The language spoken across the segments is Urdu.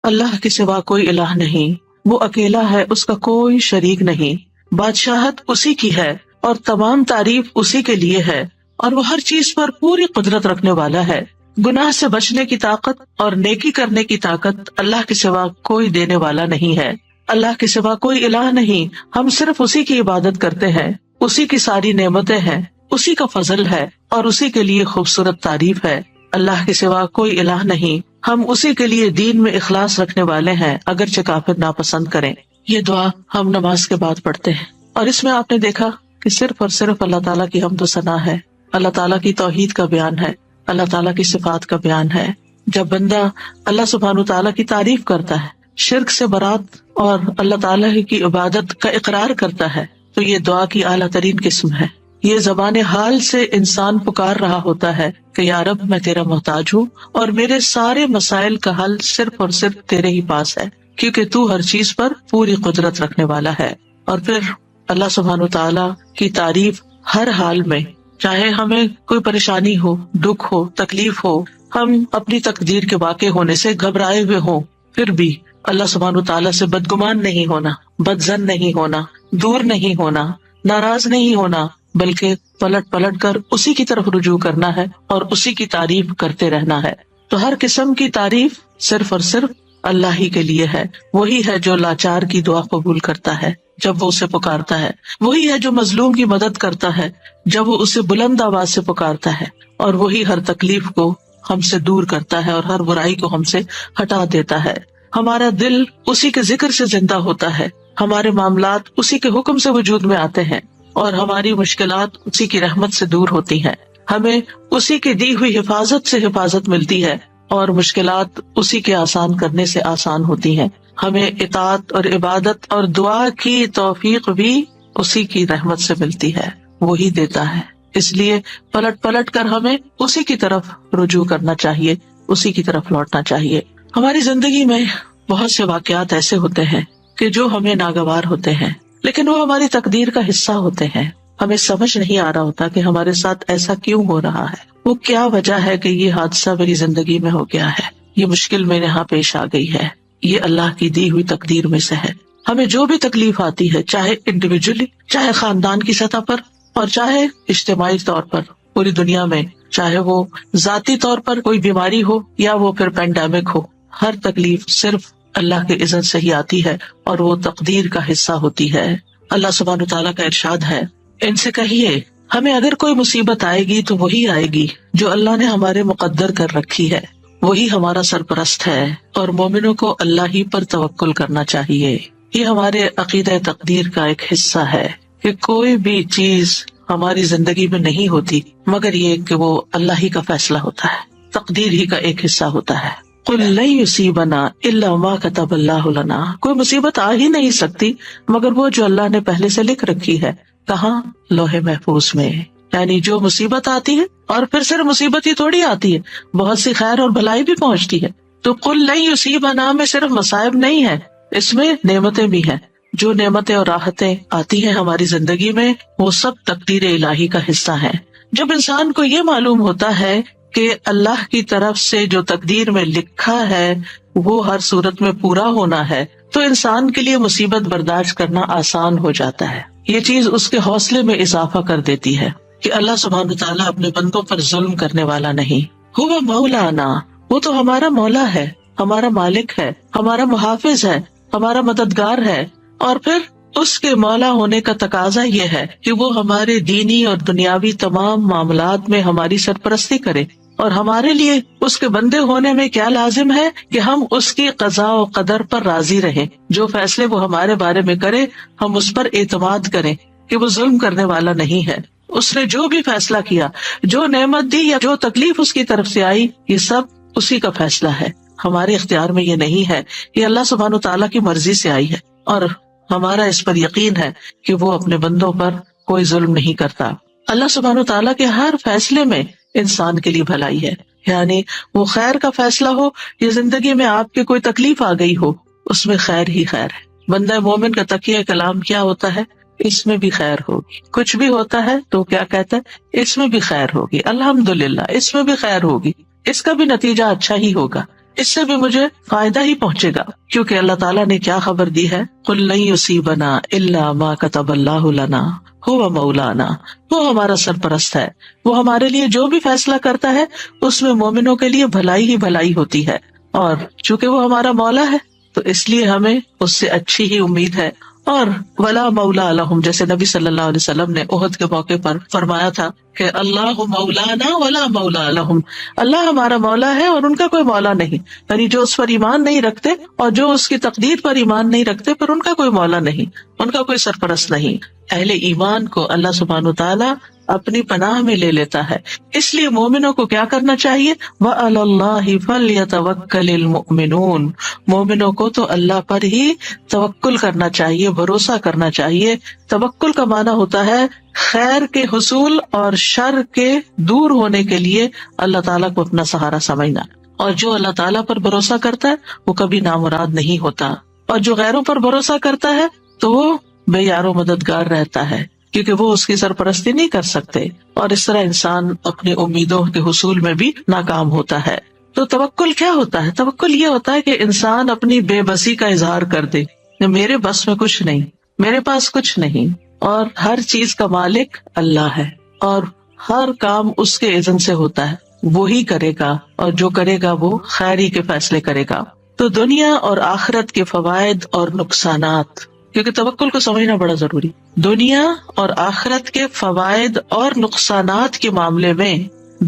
اللہ کے سوا کوئی الہ نہیں، وہ اکیلا ہے، اس کا کوئی شریک نہیں، بادشاہت اسی کی ہے اور تمام تعریف اسی کے لیے ہے، اور وہ ہر چیز پر پوری قدرت رکھنے والا ہے۔ گناہ سے بچنے کی طاقت اور نیکی کرنے کی طاقت اللہ کے سوا کوئی دینے والا نہیں ہے۔ اللہ کے سوا کوئی الہ نہیں، ہم صرف اسی کی عبادت کرتے ہیں، اسی کی ساری نعمتیں ہیں، اسی کا فضل ہے اور اسی کے لیے خوبصورت تعریف ہے۔ اللہ کے سوا کوئی الہ نہیں، ہم اسی کے لیے دین میں اخلاص رکھنے والے ہیں، اگرچہ کافر ناپسند کریں۔ یہ دعا ہم نماز کے بعد پڑھتے ہیں، اور اس میں آپ نے دیکھا کہ صرف اور صرف اللہ تعالیٰ کی حمد و ثنا ہے، اللہ تعالیٰ کی توحید کا بیان ہے، اللہ تعالیٰ کی صفات کا بیان ہے۔ جب بندہ اللہ سبحانہ تعالیٰ کی تعریف کرتا ہے، شرک سے برات اور اللہ تعالیٰ کی عبادت کا اقرار کرتا ہے، تو یہ دعا کی اعلیٰ ترین قسم ہے۔ یہ زبان حال سے انسان پکار رہا ہوتا ہے کہ یا رب میں تیرا محتاج ہوں اور میرے سارے مسائل کا حل صرف اور صرف تیرے ہی پاس ہے، کیونکہ تو ہر چیز پر پوری قدرت رکھنے والا ہے۔ اور پھر اللہ سبحانہ تعالیٰ کی تعریف ہر حال میں، چاہے ہمیں کوئی پریشانی ہو، دکھ ہو، تکلیف ہو، ہم اپنی تقدیر کے واقع ہونے سے گھبرائے ہوئے ہوں، پھر بھی اللہ سبحانہ تعالیٰ سے بدگمان نہیں ہونا، بدظن نہیں ہونا، دور نہیں ہونا، ناراض نہیں ہونا، بلکہ پلٹ پلٹ کر اسی کی طرف رجوع کرنا ہے اور اسی کی تعریف کرتے رہنا ہے۔ تو ہر قسم کی تعریف صرف اور صرف اللہ ہی کے لیے ہے۔ وہی ہے جو لاچار کی دعا قبول کرتا ہے جب وہ اسے پکارتا ہے، وہی ہے جو مظلوم کی مدد کرتا ہے جب وہ اسے بلند آواز سے پکارتا ہے، اور وہی ہر تکلیف کو ہم سے دور کرتا ہے اور ہر برائی کو ہم سے ہٹا دیتا ہے۔ ہمارا دل اسی کے ذکر سے زندہ ہوتا ہے، ہمارے معاملات اسی کے حکم سے وجود میں آتے ہیں، اور ہماری مشکلات اسی کی رحمت سے دور ہوتی ہیں۔ ہمیں اسی کی دی ہوئی حفاظت سے حفاظت ملتی ہے، اور مشکلات اسی کے آسان کرنے سے آسان ہوتی ہیں۔ ہمیں اطاعت اور عبادت اور دعا کی توفیق بھی اسی کی رحمت سے ملتی ہے، وہی دیتا ہے۔ اس لیے پلٹ پلٹ کر ہمیں اسی کی طرف رجوع کرنا چاہیے، اسی کی طرف لوٹنا چاہیے۔ ہماری زندگی میں بہت سے واقعات ایسے ہوتے ہیں کہ جو ہمیں ناگوار ہوتے ہیں، لیکن وہ ہماری تقدیر کا حصہ ہوتے ہیں۔ ہمیں سمجھ نہیں آ رہا ہوتا کہ ہمارے ساتھ ایسا کیوں ہو رہا ہے، وہ کیا وجہ ہے کہ یہ حادثہ میری زندگی میں ہو گیا ہے، یہ مشکل میرے یہاں پیش آ گئی ہے، یہ اللہ کی دی ہوئی تقدیر میں سے ہے۔ ہمیں جو بھی تکلیف آتی ہے، چاہے انڈیویجولی، چاہے خاندان کی سطح پر، اور چاہے اجتماعی طور پر پوری دنیا میں، چاہے وہ ذاتی طور پر کوئی بیماری ہو یا وہ پھر پینڈیمک ہو، ہر تکلیف صرف اللہ کے اذن سے ہی آتی ہے اور وہ تقدیر کا حصہ ہوتی ہے۔ اللہ سبحانہ تعالیٰ کا ارشاد ہے، ان سے کہیے ہمیں اگر کوئی مصیبت آئے گی تو وہی آئے گی جو اللہ نے ہمارے مقدر کر رکھی ہے، وہی ہمارا سرپرست ہے، اور مومنوں کو اللہ ہی پر توکل کرنا چاہیے۔ یہ ہمارے عقیدہ تقدیر کا ایک حصہ ہے کہ کوئی بھی چیز ہماری زندگی میں نہیں ہوتی مگر یہ کہ وہ اللہ ہی کا فیصلہ ہوتا ہے، تقدیر ہی کا ایک حصہ ہوتا ہے۔ قُلْ لَن يُصِيبَنَا إِلَّا مَا كَتَبَ اللَّهُ لَنَا، کوئی مصیبت آ ہی نہیں سکتی مگر وہ جو اللہ نے پہلے سے لکھ رکھی ہے۔ کہاں؟ لوح محفوظ میں۔ یعنی جو مصیبت آتی ہے، اور پھر صرف مصیبت ہی تھوڑی آتی ہے، بہت سی خیر اور بھلائی بھی پہنچتی ہے۔ تو قُلْ لَن يُصِيبَنَا میں صرف مصائب نہیں ہے، اس میں نعمتیں بھی ہیں۔ جو نعمتیں اور راحتیں آتی ہیں ہماری زندگی میں، وہ سب تقدیر الہی کا حصہ ہیں۔ جب انسان کو یہ معلوم ہوتا ہے کہ اللہ کی طرف سے جو تقدیر میں لکھا ہے وہ ہر صورت میں پورا ہونا ہے، تو انسان کے لیے مصیبت برداشت کرنا آسان ہو جاتا ہے۔ یہ چیز اس کے حوصلے میں اضافہ کر دیتی ہے کہ اللہ سبحانہ تعالیٰ اپنے بندوں پر ظلم کرنے والا نہیں۔ ہوا مولانا، وہ تو ہمارا مولا ہے، ہمارا مالک ہے، ہمارا محافظ ہے، ہمارا مددگار ہے، اور پھر اس کے مولا ہونے کا تقاضا یہ ہے کہ وہ ہمارے دینی اور دنیاوی تمام معاملات میں ہماری سرپرستی کرے، اور ہمارے لیے اس کے بندے ہونے میں کیا لازم ہے کہ ہم اس کی قضاء و قدر پر راضی رہیں۔ جو فیصلے وہ ہمارے بارے میں کرے ہم اس پر اعتماد کریں کہ وہ ظلم کرنے والا نہیں ہے۔ اس نے جو بھی فیصلہ کیا، جو نعمت دی یا جو تکلیف اس کی طرف سے آئی، یہ سب اسی کا فیصلہ ہے، ہمارے اختیار میں یہ نہیں ہے، یہ اللہ سبحانہ تعالیٰ کی مرضی سے آئی ہے، اور ہمارا اس پر یقین ہے کہ وہ اپنے بندوں پر کوئی ظلم نہیں کرتا۔ اللہ سبحانہ تعالیٰ کے ہر فیصلے میں انسان کے لیے بھلائی ہے، یعنی وہ خیر کا فیصلہ ہو یا زندگی میں آپ کے کوئی تکلیف آ گئی ہو، اس میں خیر ہی خیر ہے۔ بندہ مومن کا تقیہ کلام کیا ہوتا ہے؟ اس میں بھی خیر ہوگی۔ کچھ بھی ہوتا ہے تو کیا کہتا ہے؟ اس میں بھی خیر ہوگی، الحمدللہ اس میں بھی خیر ہوگی، اس کا بھی نتیجہ اچھا ہی ہوگا۔ اس سے بھی مجھے فائدہ ہی پہنچے گا، کیونکہ اللہ تعالیٰ نے کیا خبر دی ہے، قُلْ لَن يُصِيبَنَا إِلَّا مَا كَتَبَ اللَّهُ لَنَا هُوَ مَوْلَانَا، وہ ہمارا سرپرست ہے، وہ ہمارے لیے جو بھی فیصلہ کرتا ہے اس میں مومنوں کے لیے بھلائی ہی بھلائی ہوتی ہے، اور چونکہ وہ ہمارا مولا ہے تو اس لیے ہمیں اس سے اچھی ہی امید ہے۔ اور ولا مولا لہم، جیسے نبی صلی اللہ علیہ وسلم نے احد کے موقع پر فرمایا تھا کہ اللہ مولانا ولا مولا لہم، اللہ ہمارا مولا ہے اور ان کا کوئی مولا نہیں، یعنی جو اس پر ایمان نہیں رکھتے اور جو اس کی تقدیر پر ایمان نہیں رکھتے پھر ان کا کوئی مولا نہیں، ان کا کوئی سرپرست نہیں۔ اہل ایمان کو اللہ سبحانہ وتعالی اپنی پناہ میں لے لیتا ہے، اس لیے مومنوں کو کیا کرنا چاہیے، وَعَلَى اللَّهِ فَلْيَتَوَكَّلِ الْمُؤْمِنُونَ، مومنوں کو تو اللہ پر ہی توکل کرنا چاہیے، بھروسہ کرنا چاہیے۔ توکل کا معنی ہوتا ہے خیر کے حصول اور شر کے دور ہونے کے لیے اللہ تعالیٰ کو اپنا سہارا سمجھنا، اور جو اللہ تعالیٰ پر بھروسہ کرتا ہے وہ کبھی نامراد نہیں ہوتا، اور جو غیروں پر بھروسہ کرتا ہے تو وہ بے یار و مددگار رہتا ہے، کیونکہ وہ اس کی سرپرستی نہیں کر سکتے، اور اس طرح انسان اپنی امیدوں کے حصول میں بھی ناکام ہوتا ہے۔ تو توکل کیا ہوتا ہے؟ توکل یہ ہوتا ہے کہ انسان اپنی بے بسی کا اظہار کر دے کہ میرے بس میں کچھ نہیں، میرے پاس کچھ نہیں، اور ہر چیز کا مالک اللہ ہے، اور ہر کام اس کے اذن سے ہوتا ہے، وہی کرے گا، اور جو کرے گا وہ خیر ہی کے فیصلے کرے گا۔ تو دنیا اور آخرت کے فوائد اور نقصانات، کیونکہ توکل کو سمجھنا بڑا ضروری، دنیا اور آخرت کے فوائد اور نقصانات کے معاملے میں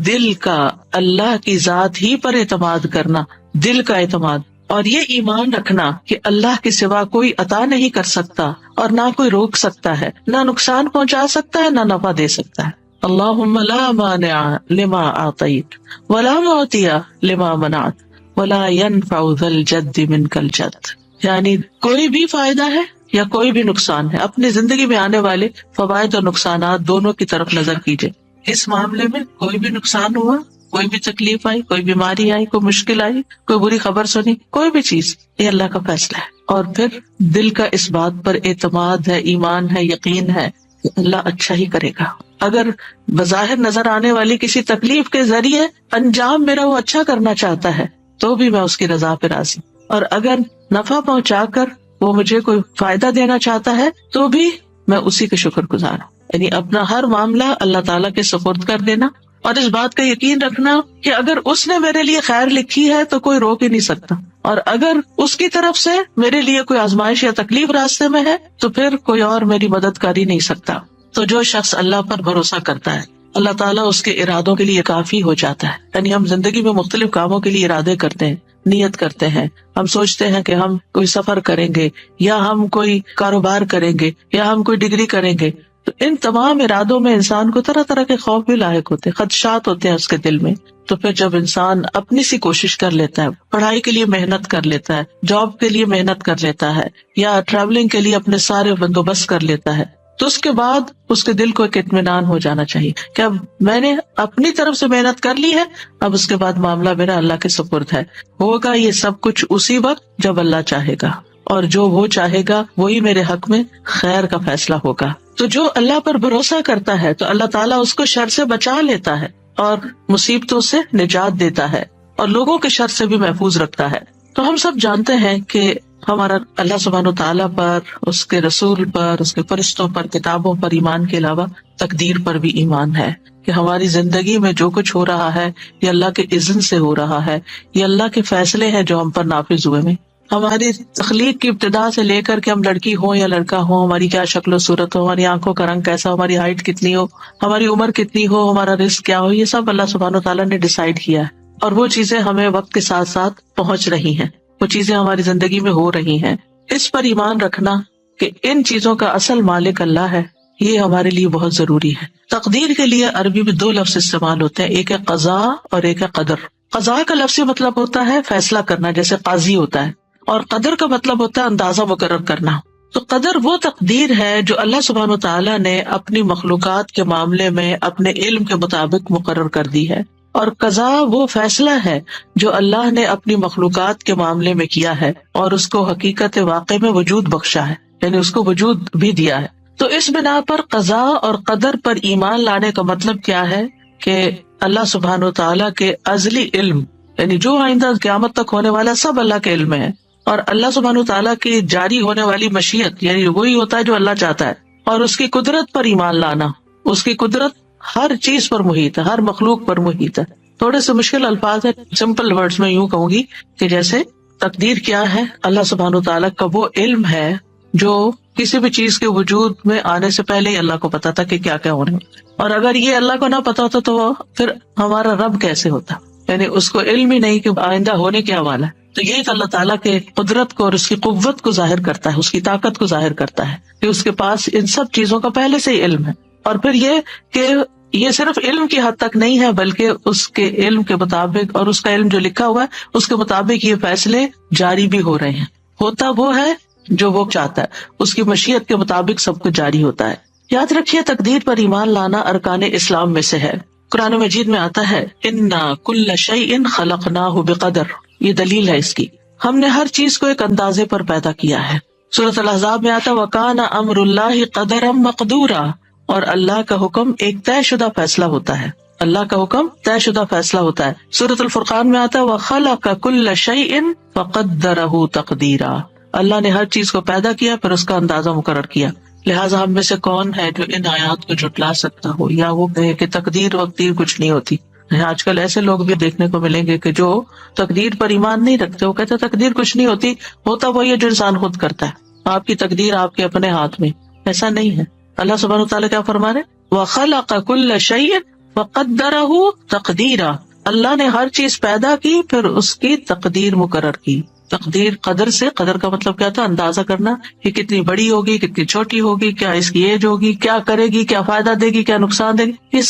دل کا اللہ کی ذات ہی پر اعتماد کرنا، دل کا اعتماد، اور یہ ایمان رکھنا کہ اللہ کے سوا کوئی عطا نہیں کر سکتا اور نہ کوئی روک سکتا ہے، نہ نقصان پہنچا سکتا ہے، نہ نفع دے سکتا ہے۔ اللہم لا مانع لما اعطیت ولا معطی لما منعت ولا ينفع ذا الجد منک الجد، یعنی کوئی بھی فائدہ ہے یا کوئی بھی نقصان ہے، اپنی زندگی میں آنے والے فوائد اور نقصانات دونوں کی طرف نظر کیجئے۔ اس معاملے میں کوئی بھی نقصان ہوا، کوئی بھی تکلیف آئی، کوئی بیماری آئی، کوئی مشکل آئی، کوئی بری خبر سنی، کوئی بھی چیز، یہ اللہ کا فیصلہ ہے، اور پھر دل کا اس بات پر اعتماد ہے، ایمان ہے، یقین ہے کہ اللہ اچھا ہی کرے گا۔ اگر بظاہر نظر آنے والی کسی تکلیف کے ذریعے انجام میرا وہ اچھا کرنا چاہتا ہے تو بھی میں اس کی رضا پہ راضی، اور اگر نفع پہنچا کر وہ مجھے کوئی فائدہ دینا چاہتا ہے تو بھی میں اسی کے شکر گزار ہوں، یعنی اپنا ہر معاملہ اللہ تعالیٰ کے سپرد کر دینا، اور اس بات کا یقین رکھنا کہ اگر اس نے میرے لیے خیر لکھی ہے تو کوئی روک ہی نہیں سکتا، اور اگر اس کی طرف سے میرے لیے کوئی آزمائش یا تکلیف راستے میں ہے تو پھر کوئی اور میری مدد کر ہی نہیں سکتا۔ تو جو شخص اللہ پر بھروسہ کرتا ہے اللہ تعالیٰ اس کے ارادوں کے لیے کافی ہو جاتا ہے۔ یعنی ہم زندگی میں مختلف کاموں کے لیے ارادے کرتے ہیں، نیت کرتے ہیں، ہم سوچتے ہیں کہ ہم کوئی سفر کریں گے، یا ہم کوئی کاروبار کریں گے، یا ہم کوئی ڈگری کریں گے، تو ان تمام ارادوں میں انسان کو طرح طرح کے خوف بھی لاحق ہوتے ہیں، خدشات ہوتے ہیں اس کے دل میں۔ تو پھر جب انسان اپنی سی کوشش کر لیتا ہے، پڑھائی کے لیے محنت کر لیتا ہے، جاب کے لیے محنت کر لیتا ہے، یا ٹریولنگ کے لیے اپنے سارے بندوبست کر لیتا ہے، تو اس کے بعد اس کے دل کو ایک اطمینان ہو جانا چاہیے کہ اب میں نے اپنی طرف سے محنت کر لی ہے، اب اس کے بعد معاملہ میرا اللہ کے سپرد ہے، ہوگا یہ سب کچھ اسی وقت جب اللہ چاہے گا، اور جو وہ چاہے گا وہی میرے حق میں خیر کا فیصلہ ہوگا۔ تو جو اللہ پر بھروسہ کرتا ہے تو اللہ تعالیٰ اس کو شر سے بچا لیتا ہے اور مصیبتوں سے نجات دیتا ہے اور لوگوں کے شر سے بھی محفوظ رکھتا ہے۔ تو ہم سب جانتے ہیں کہ ہمارا اللہ سبحانہ تعالیٰ پر، اس کے رسول پر، اس کے فرشتوں پر، کتابوں پر ایمان کے علاوہ تقدیر پر بھی ایمان ہے کہ ہماری زندگی میں جو کچھ ہو رہا ہے یہ اللہ کے اذن سے ہو رہا ہے، یہ اللہ کے فیصلے ہیں جو ہم پر نافذ ہوئے ہیں۔ ہماری تخلیق کی ابتدا سے لے کر کے ہم لڑکی ہوں یا لڑکا ہوں، ہماری کیا شکل و صورت ہو، ہماری آنکھوں کا رنگ کیسا ہو، ہماری ہائٹ کتنی ہو، ہماری عمر کتنی ہو، ہمارا رزق کیا ہو، یہ سب اللہ سبحانہ تعالیٰ نے ڈیسائیڈ کیا ہے، اور وہ چیزیں ہمیں وقت کے ساتھ ساتھ پہنچ رہی ہیں، وہ چیزیں ہماری زندگی میں ہو رہی ہیں۔ اس پر ایمان رکھنا کہ ان چیزوں کا اصل مالک اللہ ہے، یہ ہمارے لیے بہت ضروری ہے۔ تقدیر کے لیے عربی میں 2 لفظ استعمال ہوتے ہیں، ایک ہے قضاء اور ایک ہے قدر۔ قضاء کا لفظی مطلب ہوتا ہے فیصلہ کرنا، جیسے قاضی ہوتا ہے، اور قدر کا مطلب ہوتا ہے اندازہ مقرر کرنا۔ تو قدر وہ تقدیر ہے جو اللہ سبحانہ وتعالیٰ نے اپنی مخلوقات کے معاملے میں اپنے علم کے مطابق مقرر کر دی ہے، اور قضاء وہ فیصلہ ہے جو اللہ نے اپنی مخلوقات کے معاملے میں کیا ہے اور اس کو حقیقت واقع میں وجود بخشا ہے، یعنی اس کو وجود بھی دیا ہے۔ تو اس بنا پر قضاء اور قدر پر ایمان لانے کا مطلب کیا ہے کہ اللہ سبحانہ وتعالیٰ کے ازلی علم، یعنی جو آئندہ قیامت تک ہونے والا سب اللہ کے علم میں ہے. اور اللہ سبحانہ تعالیٰ کی جاری ہونے والی مشیت یعنی وہی ہوتا ہے جو اللہ چاہتا ہے. اور اس کی قدرت پر ایمان لانا، اس کی قدرت ہر چیز پر محیط ہے، ہر مخلوق پر محیط ہے. تھوڑے سے مشکل الفاظ ہے، سمپل ورڈز میں یوں کہوں گی کہ جیسے تقدیر کیا ہے، اللہ سبحانہ تعالیٰ کا وہ علم ہے جو کسی بھی چیز کے وجود میں آنے سے پہلے ہی اللہ کو پتا تھا کہ کیا کیا ہونے والا ہے. اور اگر یہ اللہ کو نہ پتا ہوتا تو وہ پھر ہمارا رب کیسے ہوتا، یعنی اس کو علم ہی نہیں کہ آئندہ ہونے کیا والا ہے. تو یہ اللہ تعالیٰ کے قدرت کو اور اس کی قوت کو ظاہر کرتا ہے، اس کی طاقت کو ظاہر کرتا ہے کہ اس کے پاس ان سب چیزوں کا پہلے سے ہی علم ہے. اور پھر یہ کہ یہ صرف علم کی حد تک نہیں ہے بلکہ اس کے علم کے مطابق اور اس کا علم جو لکھا ہوا ہے اس کے مطابق یہ فیصلے جاری بھی ہو رہے ہیں. ہوتا وہ ہے جو وہ چاہتا ہے، اس کی مشیت کے مطابق سب کچھ جاری ہوتا ہے. یاد رکھیے تقدیر پر ایمان لانا ارکان اسلام میں سے ہے. قرآن مجید میں آتا ہے انا کل شیء خلقناہ بقدر، یہ دلیل ہے اس کی، ہم نے ہر چیز کو ایک اندازے پر پیدا کیا ہے. سورۃ الاحزاب میں آتا وکان امر اللہ قدرا مقدورا، اور اللہ کا حکم ایک طے شدہ فیصلہ ہوتا ہے، اللہ کا حکم طے شدہ فیصلہ ہوتا ہے. سورۃ الفرقان میں آتا وخلق کل شیء فقدرہ تقدیرا، اللہ نے ہر چیز کو پیدا کیا پھر اس کا اندازہ مقرر کیا. لہٰذا ہم میں سے کون ہے جو ان آیات کو جھٹلا سکتا ہو یا وہ کہے کہ تقدیر وقدیر کچھ نہیں ہوتی. آج کل ایسے لوگ بھی دیکھنے کو ملیں گے کہ جو تقدیر پر ایمان نہیں رکھتے، وہ کہتے تقدیر کچھ نہیں ہوتی، ہوتا وہی ہے جو انسان خود کرتا ہے، آپ کی تقدیر آپ کے اپنے ہاتھ میں. ایسا نہیں ہے. اللہ سبحانہ وتعالیٰ کیا فرما رہے وَخَلَقَ كُلَّ شَيْءٍ فَقَدَّرَهُ تَقْدِيرًا، اللہ نے ہر چیز پیدا کی پھر اس کی تقدیر مقرر کی. تقدیر قدر سے، قدر کا مطلب کیا تھا؟ اندازہ کرنا کہ کتنی بڑی ہوگی، کتنی چھوٹی ہوگی، کیا اس کی ایج ہوگی، کیا کرے گی، کیا فائدہ دے گی، کیا نقصان دے گی، یہ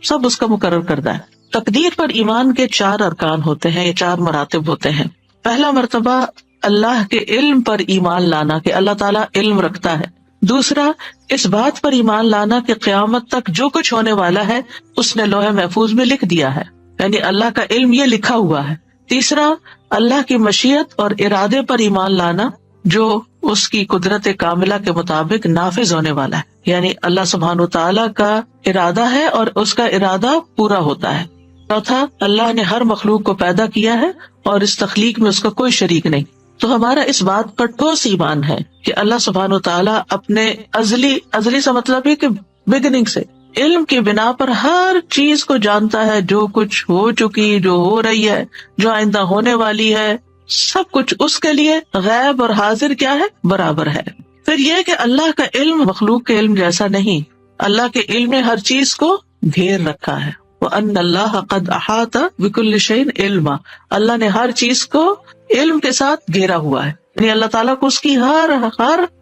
سب اس کا مقرر کردہ ہے. تقدیر پر ایمان کے 4 ارکان ہوتے ہیں، یہ 4 مراتب ہوتے ہیں. پہلا مرتبہ اللہ کے علم پر ایمان لانا کہ اللہ تعالیٰ علم رکھتا ہے. دوسرا اس بات پر ایمان لانا کہ قیامت تک جو کچھ ہونے والا ہے اس نے لوح محفوظ میں لکھ دیا ہے، یعنی اللہ کا علم یہ لکھا ہوا ہے. تیسرا اللہ کی مشیت اور ارادے پر ایمان لانا جو اس کی قدرت کاملہ کے مطابق نافذ ہونے والا ہے، یعنی اللہ سبحانہ تعالیٰ کا ارادہ ہے اور اس کا ارادہ پورا ہوتا ہے. چوتھا اللہ نے ہر مخلوق کو پیدا کیا ہے اور اس تخلیق میں اس کا کوئی شریک نہیں. تو ہمارا اس بات پر ٹھوس ایمان ہے کہ اللہ سبحانہ تعالیٰ اپنے ازلی سے مطلب ہے کہ بگننگ سے علم کی بنا پر ہر چیز کو جانتا ہے، جو کچھ ہو چکی، جو ہو رہی ہے، جو آئندہ ہونے والی ہے، سب کچھ اس کے لیے غیب اور حاضر کیا ہے؟ برابر ہے. پھر یہ کہ اللہ کا علم مخلوق کے علم جیسا نہیں، اللہ کے علم نے ہر چیز کو گھیر رکھا ہے. وَأَنَّ اللَّهَ قَدْ أَحَاطَ بِكُلِّ شَيْءٍ عِلْمًا، اللہ نے ہر چیز کو علم کے ساتھ گھیرا ہوا ہے، یعنی اللہ تعالیٰ کو اس کی ہر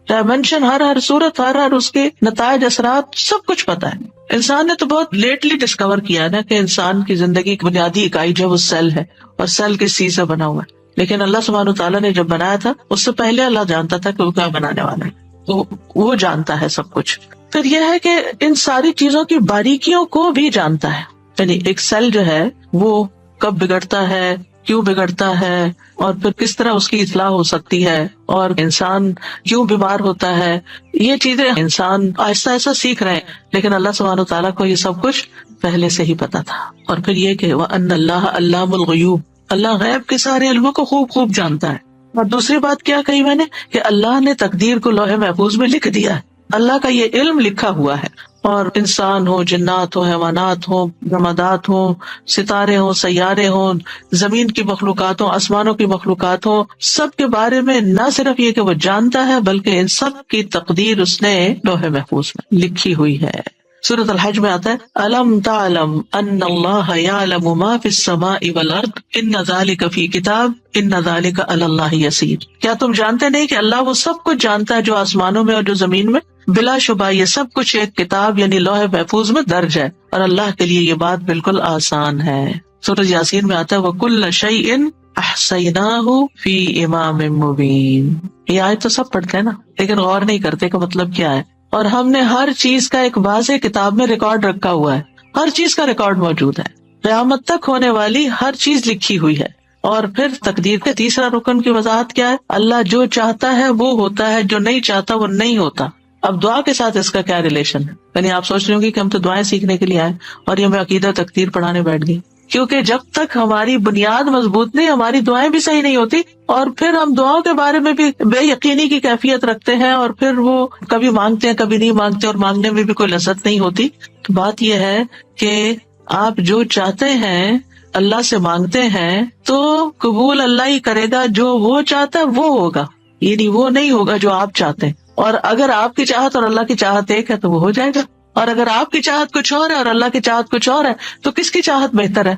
ڈائمینشن، ہر صورت، ہر اس کے نتائج، اثرات سب کچھ پتا ہے. انسان نے تو بہت لیٹلی ڈسکور کیا ہے نا کہ انسان کی زندگی کی بنیادی اکائی جو وہ سیل ہے، اور سیل کس چیز سے بنا ہوا ہے. لیکن اللہ سبحانہ تعالیٰ نے جب بنایا تھا اس سے پہلے اللہ جانتا تھا کہ وہ کیا بنانے والا ہے، تو وہ جانتا ہے سب کچھ. پھر یہ ہے کہ ان ساری چیزوں کی باریکیوں کو بھی جانتا ہے، یعنی ایک سیل جو ہے وہ کب بگڑتا ہے، کیوں بگڑتا ہے، اور پھر کس طرح اس کی اصلاح ہو سکتی ہے، اور انسان کیوں بیمار ہوتا ہے. یہ چیزیں انسان آہستہ آہستہ سیکھ رہے ہیں، لیکن اللہ سبحانہ تعالیٰ کو یہ سب کچھ پہلے سے ہی پتا تھا. اور پھر یہ کہ وَأَنَّ اللَّهَ عَلَّامُ الْغُیُوبِ، اللہ غیب کے سارے علموں کو خوب جانتا ہے. اور دوسری بات کیا کہی میں نے کہ اللہ نے تقدیر کو لوح محفوظ میں لکھ دیا ہے. اللہ کا یہ علم لکھا ہوا ہے، اور انسان ہو، جنات ہو، حیوانات ہو، جمادات ہو، ستارے ہوں، سیارے ہوں، زمین کی مخلوقات ہوں، آسمانوں کی مخلوقات ہوں، سب کے بارے میں نہ صرف یہ کہ وہ جانتا ہے بلکہ ان سب کی تقدیر اس نے لوح محفوظ میں لکھی ہوئی ہے. سورۃ الحج میں آتا ہے الم تعلم ان اللہ یعلم ما فی السماء والارض ان ذلک فی کتاب ان ذلک علی اللہ یسیر. کیا تم جانتے نہیں کہ اللہ وہ سب کچھ جانتا ہے جو آسمانوں میں اور جو زمین میں؟ بلا شبہ یہ سب کچھ ایک کتاب یعنی لوح محفوظ میں درج ہے، اور اللہ کے لیے یہ بات بالکل آسان ہے. سورۃ یاسین میں آتا ہے وَكُلَّ شَيْءٍ أَحْصَيْنَاهُ فِي إِمَامٍ مُبِينٍ. یہ آیت تو سب پڑھتے ہیں نا، لیکن غور نہیں کرتے کہ مطلب کیا ہے. اور ہم نے ہر چیز کا ایک واضح کتاب میں ریکارڈ رکھا ہوا ہے، ہر چیز کا ریکارڈ موجود ہے، قیامت تک ہونے والی ہر چیز لکھی ہوئی ہے. اور پھر تقدیر کے تیسرا رکن کی وضاحت کیا ہے؟ اللہ جو چاہتا ہے وہ ہوتا ہے، جو نہیں چاہتا وہ نہیں ہوتا. اب دعا کے ساتھ اس کا کیا ریلیشن ہے؟ یعنی آپ سوچ رہے ہوں گے کہ ہم تو دعائیں سیکھنے کے لیے آئے اور یہ میں عقیدہ تقدیر پڑھانے بیٹھ گئی. کیونکہ جب تک ہماری بنیاد مضبوط نہیں، ہماری دعائیں بھی صحیح نہیں ہوتی، اور پھر ہم دعاؤں کے بارے میں بھی بے یقینی کی کیفیت رکھتے ہیں، اور پھر وہ کبھی مانگتے ہیں کبھی نہیں مانگتے، اور مانگنے میں بھی کوئی لذت نہیں ہوتی. تو بات یہ ہے کہ آپ جو چاہتے ہیں اللہ سے مانگتے ہیں تو قبول اللہ ہی کرے گا. جو وہ چاہتا ہے وہ ہوگا، یعنی وہ نہیں ہوگا جو آپ چاہتے ہیں. اور اگر آپ کی چاہت اور اللہ کی چاہت ایک ہے تو وہ ہو جائے گا، اور اگر آپ کی چاہت کچھ اور ہے اور اللہ کی چاہت کچھ اور ہے تو کس کی چاہت بہتر ہے؟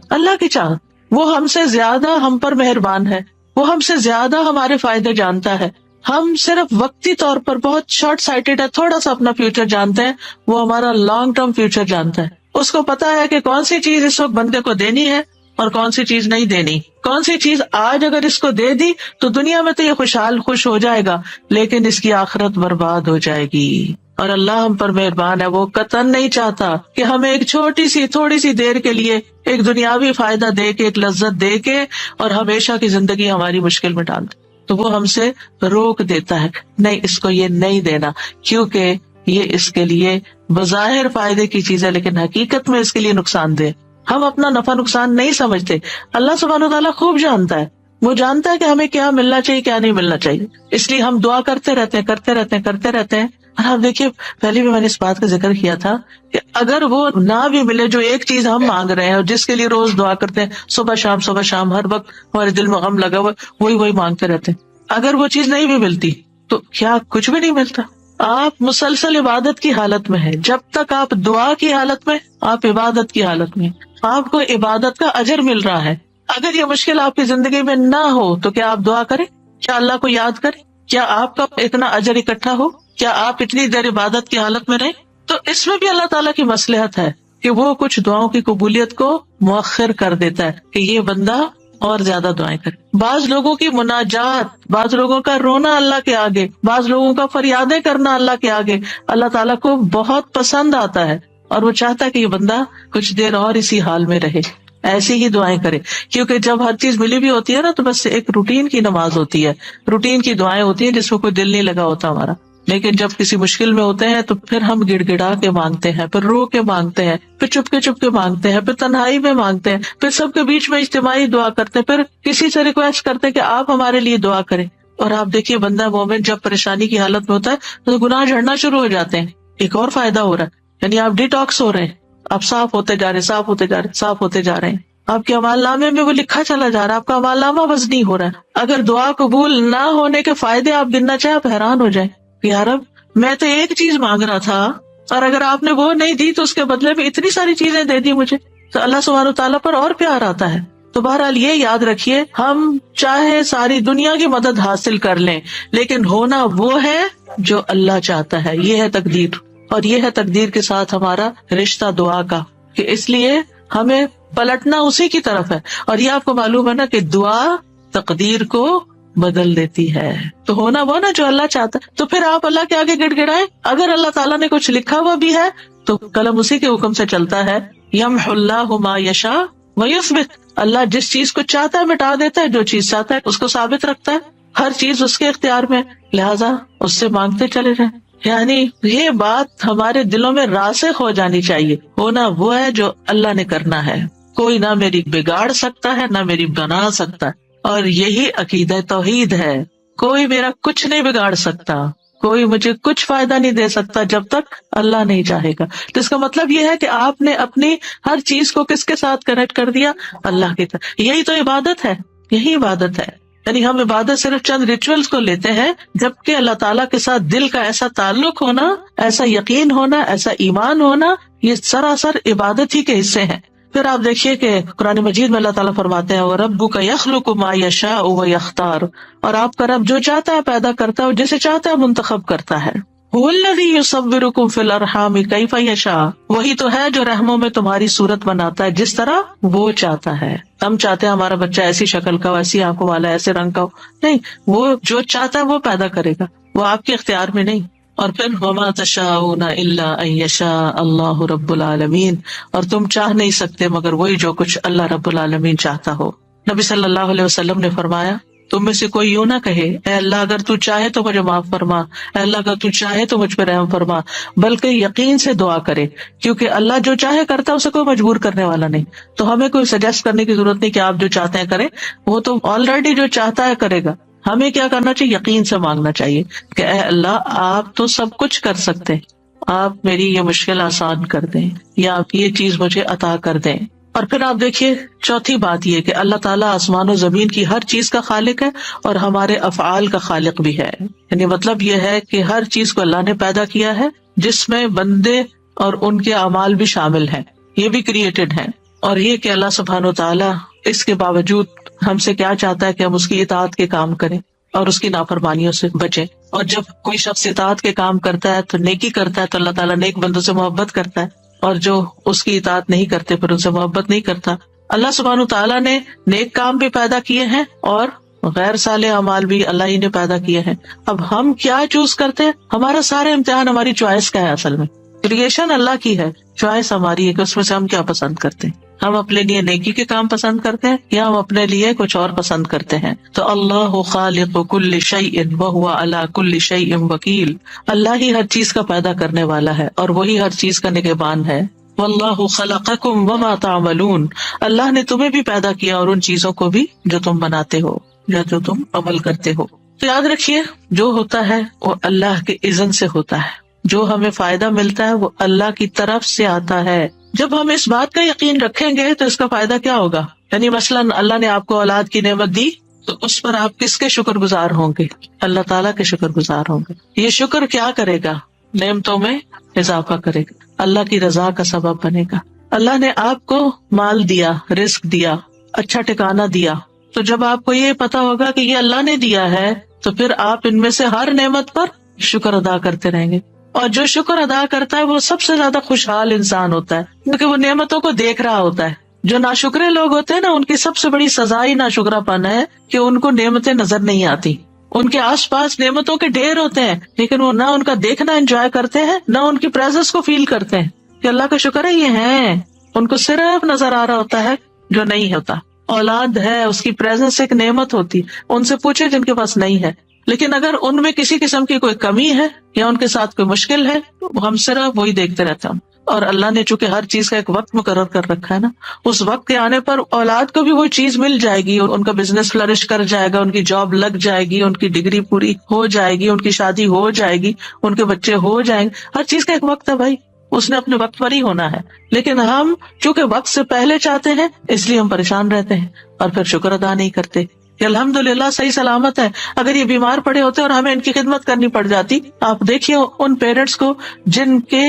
اللہ کی چاہت. وہ ہم سے زیادہ ہم پر مہربان ہے، وہ ہم سے زیادہ ہمارے فائدے جانتا ہے. ہم صرف وقتی طور پر بہت شارٹ سائٹڈ ہے، تھوڑا سا اپنا فیوچر جانتے ہیں، وہ ہمارا لانگ ٹرم فیوچر جانتا ہے. اس کو پتا ہے کہ کون سی چیز اس وقت بندے کو دینی ہے اور کون سی چیز نہیں دینی. کون سی چیز آج اگر اس کو دے دی تو دنیا میں تو یہ خوش ہو جائے گا، لیکن اس کی آخرت برباد ہو جائے گی. اور اللہ ہم پر مہربان ہے، وہ قطعاً نہیں چاہتا کہ ہمیں ایک چھوٹی سی تھوڑی سی دیر کے لیے ایک دنیاوی فائدہ دے کے، ایک لذت دے کے، اور ہمیشہ کی زندگی ہماری مشکل میں ڈال دے. تو وہ ہم سے روک دیتا ہے، نہیں اس کو یہ نہیں دینا، کیونکہ یہ اس کے لیے بظاہر فائدے کی چیز ہے لیکن حقیقت میں اس کے لیے نقصان دہ. ہم اپنا نفع نقصان نہیں سمجھتے، اللہ سبحانہ وتعالیٰ خوب جانتا ہے. وہ جانتا ہے کہ ہمیں کیا ملنا چاہیے کیا نہیں ملنا چاہیے، اس لیے ہم دعا کرتے رہتے ہیں. اور آپ دیکھیے، پہلے بھی میں نے اس بات کا ذکر کیا تھا کہ اگر وہ نہ بھی ملے جو ایک چیز ہم مانگ رہے ہیں اور جس کے لیے روز دعا کرتے ہیں، صبح شام ہر وقت ہمارے دل میں غم لگا ہوا، وہی مانگتے رہتے ہیں، اگر وہ چیز نہیں بھی ملتی تو کیا کچھ بھی نہیں ملتا؟ آپ مسلسل عبادت کی حالت میں ہیں، جب تک آپ دعا کی حالت میں، آپ عبادت کی حالت میں، آپ کو عبادت کا اجر مل رہا ہے. اگر یہ مشکل آپ کی زندگی میں نہ ہو تو کیا آپ دعا کریں؟ کیا اللہ کو یاد کریں؟ کیا آپ کا اتنا اجر اکٹھا ہو؟ کیا آپ اتنی دیر عبادت کی حالت میں رہیں؟ تو اس میں بھی اللہ تعالیٰ کی مصلحت ہے کہ وہ کچھ دعاؤں کی قبولیت کو مؤخر کر دیتا ہے کہ یہ بندہ اور زیادہ دعائیں کرے. بعض لوگوں کی مناجات، بعض لوگوں کا رونا اللہ کے آگے، بعض لوگوں کا فریادیں کرنا اللہ کے آگے اللہ تعالیٰ کو بہت پسند آتا ہے، اور وہ چاہتا ہے کہ یہ بندہ کچھ دیر اور اسی حال میں رہے، ایسی ہی دعائیں کرے. کیونکہ جب ہر چیز ملی بھی ہوتی ہے نا تو بس ایک روٹین کی نماز ہوتی ہے، روٹین کی دعائیں ہوتی ہیں جس میں کوئی دل نہیں لگا ہوتا ہمارا. لیکن جب کسی مشکل میں ہوتے ہیں تو پھر ہم گڑ گڑا کے مانگتے ہیں، پھر رو کے مانگتے ہیں، پھر چپ کے مانگتے ہیں، پھر تنہائی میں مانگتے ہیں، پھر سب کے بیچ میں اجتماعی دعا کرتے ہیں، پھر کسی سے ریکویسٹ کرتے ہیں کہ آپ ہمارے لیے دعا کریں. اور آپ دیکھیے بندہ مومن جب پریشانی کی حالت میں ہوتا ہے تو گناہ جھڑنا شروع ہو جاتے ہیں. ایک اور فائدہ ہو رہا ہے، یعنی آپ ڈیٹاکس ہو رہے ہیں، آپ صاف ہوتے جا رہے ہیں. آپ کے اعمال نامے میں وہ لکھا چلا جا رہا ہے، آپ کا اعمال نامہ وزنی ہو رہا ہے. اگر دعا قبول نہ ہونے کے فائدے آپ گننا چاہیں آپ حیران ہو جائیں کہ یار اب میں تو ایک چیز مانگ رہا تھا اور اگر آپ نے وہ نہیں دی تو اس کے بدلے میں اتنی ساری چیزیں دے دی مجھے، تو اللہ سبحانہ وتعالیٰ پر اور پیار آتا ہے. تو بہرحال یہ یاد رکھیے، ہم چاہے ساری دنیا کی مدد حاصل کر لیں لیکن ہونا وہ ہے جو اللہ چاہتا ہے. یہ ہے تقدیر، اور یہ ہے تقدیر کے ساتھ ہمارا رشتہ دعا کا، کہ اس لیے ہمیں پلٹنا اسی کی طرف ہے. اور یہ آپ کو معلوم ہے نا کہ دعا تقدیر کو بدل دیتی ہے. تو ہونا وہ نا جو اللہ چاہتا ہے. تو پھر آپ اللہ کے آگے گڑ گڑائیں. اگر اللہ تعالیٰ نے کچھ لکھا ہوا بھی ہے تو قلم اسی کے حکم سے چلتا ہے. یمحو اللہ ما یشاء ویثبت، اللہ جس چیز کو چاہتا ہے مٹا دیتا ہے، جو چیز چاہتا ہے اس کو ثابت رکھتا ہے. ہر چیز اس کے اختیار میں، لہذا اس سے مانگتے چلے جائیں. یعنی یہ بات ہمارے دلوں میں راسخ ہو جانی چاہیے، ہونا وہ ہے جو اللہ نے کرنا ہے. کوئی نہ میری بگاڑ سکتا ہے نہ میری بنا سکتا ہے، اور یہی عقیدہ توحید ہے. کوئی میرا کچھ نہیں بگاڑ سکتا، کوئی مجھے کچھ فائدہ نہیں دے سکتا جب تک اللہ نہیں چاہے گا. تو اس کا مطلب یہ ہے کہ آپ نے اپنی ہر چیز کو کس کے ساتھ کنیکٹ کر دیا؟ اللہ کے ساتھ. یہی تو عبادت ہے، یہی عبادت ہے. یعنی ہم عبادت صرف چند ریچولز کو لیتے ہیں، جبکہ اللہ تعالیٰ کے ساتھ دل کا ایسا تعلق ہونا، ایسا یقین ہونا، ایسا ایمان ہونا، یہ سراسر عبادت ہی کے حصے ہیں. پھر آپ دیکھیے کہ قرآن مجید میں اللہ تعالیٰ فرماتے ہیں وَرَبُّكَ يَخْلُقُ مَا يَشَاءُ وَيَخْتَارُ، اور آپ کا رب جو چاہتا ہے پیدا کرتا ہے اور جسے چاہتا ہے منتخب کرتا ہے. هُوَ الَّذِي يُصَوِّرُكُمْ فِي الْأَرْحَامِ كَيْفَ يَشَاءُ، وہی تو ہے جو رحموں میں تمہاری صورت بناتا ہے جس طرح وہ چاہتا ہے. ہم چاہتے ہیں ہمارا بچہ ایسی شکل کا ہو، ایسی آنکھوں والا، ایسے رنگ کا ہو، نہیں، وہ جو چاہتا ہے وہ پیدا کرے گا، وہ آپ کے اختیار میں نہیں. اور پھر وَمَا تَشَاءُونَ إِلَّا أَن يَشَاءَ اللَّهُ رَبُّ الْعَالَمِينَ، اور تم چاہ نہیں سکتے مگر وہی جو کچھ اللہ رب العالمین چاہتا ہو. نبی صلی اللہ علیہ وسلم نے فرمایا تم میں سے کوئی یوں نہ کہے اے اللہ اگر تو چاہے تو مجھے معاف فرما، اے اللہ اگر تو چاہے تو مجھ پہ رحم فرما، بلکہ یقین سے دعا کرے، کیونکہ اللہ جو چاہے کرتا ہے، اسے کوئی مجبور کرنے والا نہیں۔ تو ہمیں کوئی سجیسٹ کرنے کی ضرورت نہیں کہ آپ جو چاہتے ہیں کریں، وہ تو آلریڈی جو چاہتا ہے کرے گا۔ ہمیں کیا کرنا چاہیے؟ یقین سے مانگنا چاہیے کہ اے اللہ آپ تو سب کچھ کر سکتے ہیں، آپ میری یہ مشکل آسان کر دیں، یا آپ یہ چیز مجھے عطا کر دیں۔ اور پھر آپ دیکھیے چوتھی بات یہ کہ اللہ تعالیٰ آسمان و زمین کی ہر چیز کا خالق ہے اور ہمارے افعال کا خالق بھی ہے۔ یعنی مطلب یہ ہے کہ ہر چیز کو اللہ نے پیدا کیا ہے، جس میں بندے اور ان کے اعمال بھی شامل ہیں، یہ بھی کریٹڈ ہیں۔ اور یہ کہ اللہ سبحانہ و تعالیٰ اس کے باوجود ہم سے کیا چاہتا ہے کہ ہم اس کی اطاعت کے کام کریں اور اس کی نافرمانیوں سے بچیں۔ اور جب کوئی شخص اطاعت کے کام کرتا ہے تو نیکی کرتا ہے تو اللہ تعالیٰ نیک بندوں سے محبت کرتا ہے، اور جو اس کی اطاعت نہیں کرتے پھر ان سے محبت نہیں کرتا۔ اللہ سبحانہ تعالیٰ نے نیک کام بھی پیدا کیے ہیں اور غیر صالح اعمال بھی اللہ ہی نے پیدا کیے ہیں۔ اب ہم کیا چوز کرتے ہیں؟ ہمارا سارا امتحان ہماری چوائس کا ہے۔ اصل میں کریشن اللہ کی ہے، چوائس ہماری ہے کہ اس میں سے ہم کیا پسند کرتے ہیں۔ ہم اپنے لیے نیکی کے کام پسند کرتے ہیں یا ہم اپنے لیے کچھ اور پسند کرتے ہیں۔ تو اللہ خالق کل شیء وہو علی کل شیء وکیل، اللہ ہی ہر چیز کا پیدا کرنے والا ہے اور وہی ہر چیز کا نگہبان ہے۔ واللہ خلقکم وما تعملون، اللہ نے تمہیں بھی پیدا کیا اور ان چیزوں کو بھی جو تم بناتے ہو یا جو تم عمل کرتے ہو۔ تو یاد رکھیے جو ہوتا ہے وہ اللہ کے اذن سے ہوتا ہے، جو ہمیں فائدہ ملتا ہے وہ اللہ کی طرف سے آتا ہے۔ جب ہم اس بات کا یقین رکھیں گے تو اس کا فائدہ کیا ہوگا؟ یعنی مثلاً اللہ نے آپ کو اولاد کی نعمت دی تو اس پر آپ کس کے شکر گزار ہوں گے؟ اللہ تعالیٰ کے شکر گزار ہوں گے۔ یہ شکر کیا کرے گا؟ نعمتوں میں اضافہ کرے گا، اللہ کی رضا کا سبب بنے گا۔ اللہ نے آپ کو مال دیا، رزق دیا، اچھا ٹھکانہ دیا، تو جب آپ کو یہ پتا ہوگا کہ یہ اللہ نے دیا ہے تو پھر آپ ان میں سے ہر نعمت پر شکر ادا کرتے رہیں گے۔ اور جو شکر ادا کرتا ہے وہ سب سے زیادہ خوشحال انسان ہوتا ہے، کیونکہ وہ نعمتوں کو دیکھ رہا ہوتا ہے۔ جو ناشکرے لوگ ہوتے ہیں نا، ان کی سب سے بڑی سزا ہی ناشکرا پن ہے کہ ان کو نعمتیں نظر نہیں آتی۔ ان کے آس پاس نعمتوں کے ڈھیر ہوتے ہیں لیکن وہ نہ ان کا دیکھنا انجوائے کرتے ہیں، نہ ان کی پریزنس کو فیل کرتے ہیں کہ اللہ کا شکر ہے یہ ہے۔ ان کو صرف نظر آ رہا ہوتا ہے جو نہیں ہوتا۔ اولاد ہے، اس کی پریزنس ایک نعمت ہوتی، ان سے پوچھے جن کے پاس نہیں ہے۔ لیکن اگر ان میں کسی قسم کی کوئی کمی ہے یا ان کے ساتھ کوئی مشکل ہے تو ہم صرف وہی دیکھتے رہتے ہیں۔ اور اللہ نے چونکہ ہر چیز کا ایک وقت مقرر کر رکھا ہے نا، اس وقت کے آنے پر اولاد کو بھی وہ چیز مل جائے گی، ان کا بزنس فلرش کر جائے گا، ان کی جاب لگ جائے گی، ان کی ڈگری پوری ہو جائے گی، ان کی شادی ہو جائے گی، ان کے بچے ہو جائیں گے۔ ہر چیز کا ایک وقت ہے بھائی، اس نے اپنے وقت پر ہی ہونا ہے۔ لیکن ہم چونکہ وقت سے پہلے چاہتے ہیں اس لیے ہم پریشان رہتے ہیں اور پھر شکر ادا نہیں کرتے کہ الحمدللہ صحیح سلامت ہے۔ اگر یہ بیمار پڑے ہوتے اور ہمیں ان کی خدمت کرنی پڑ جاتی، آپ دیکھیے ان پیرنٹس کو جن کے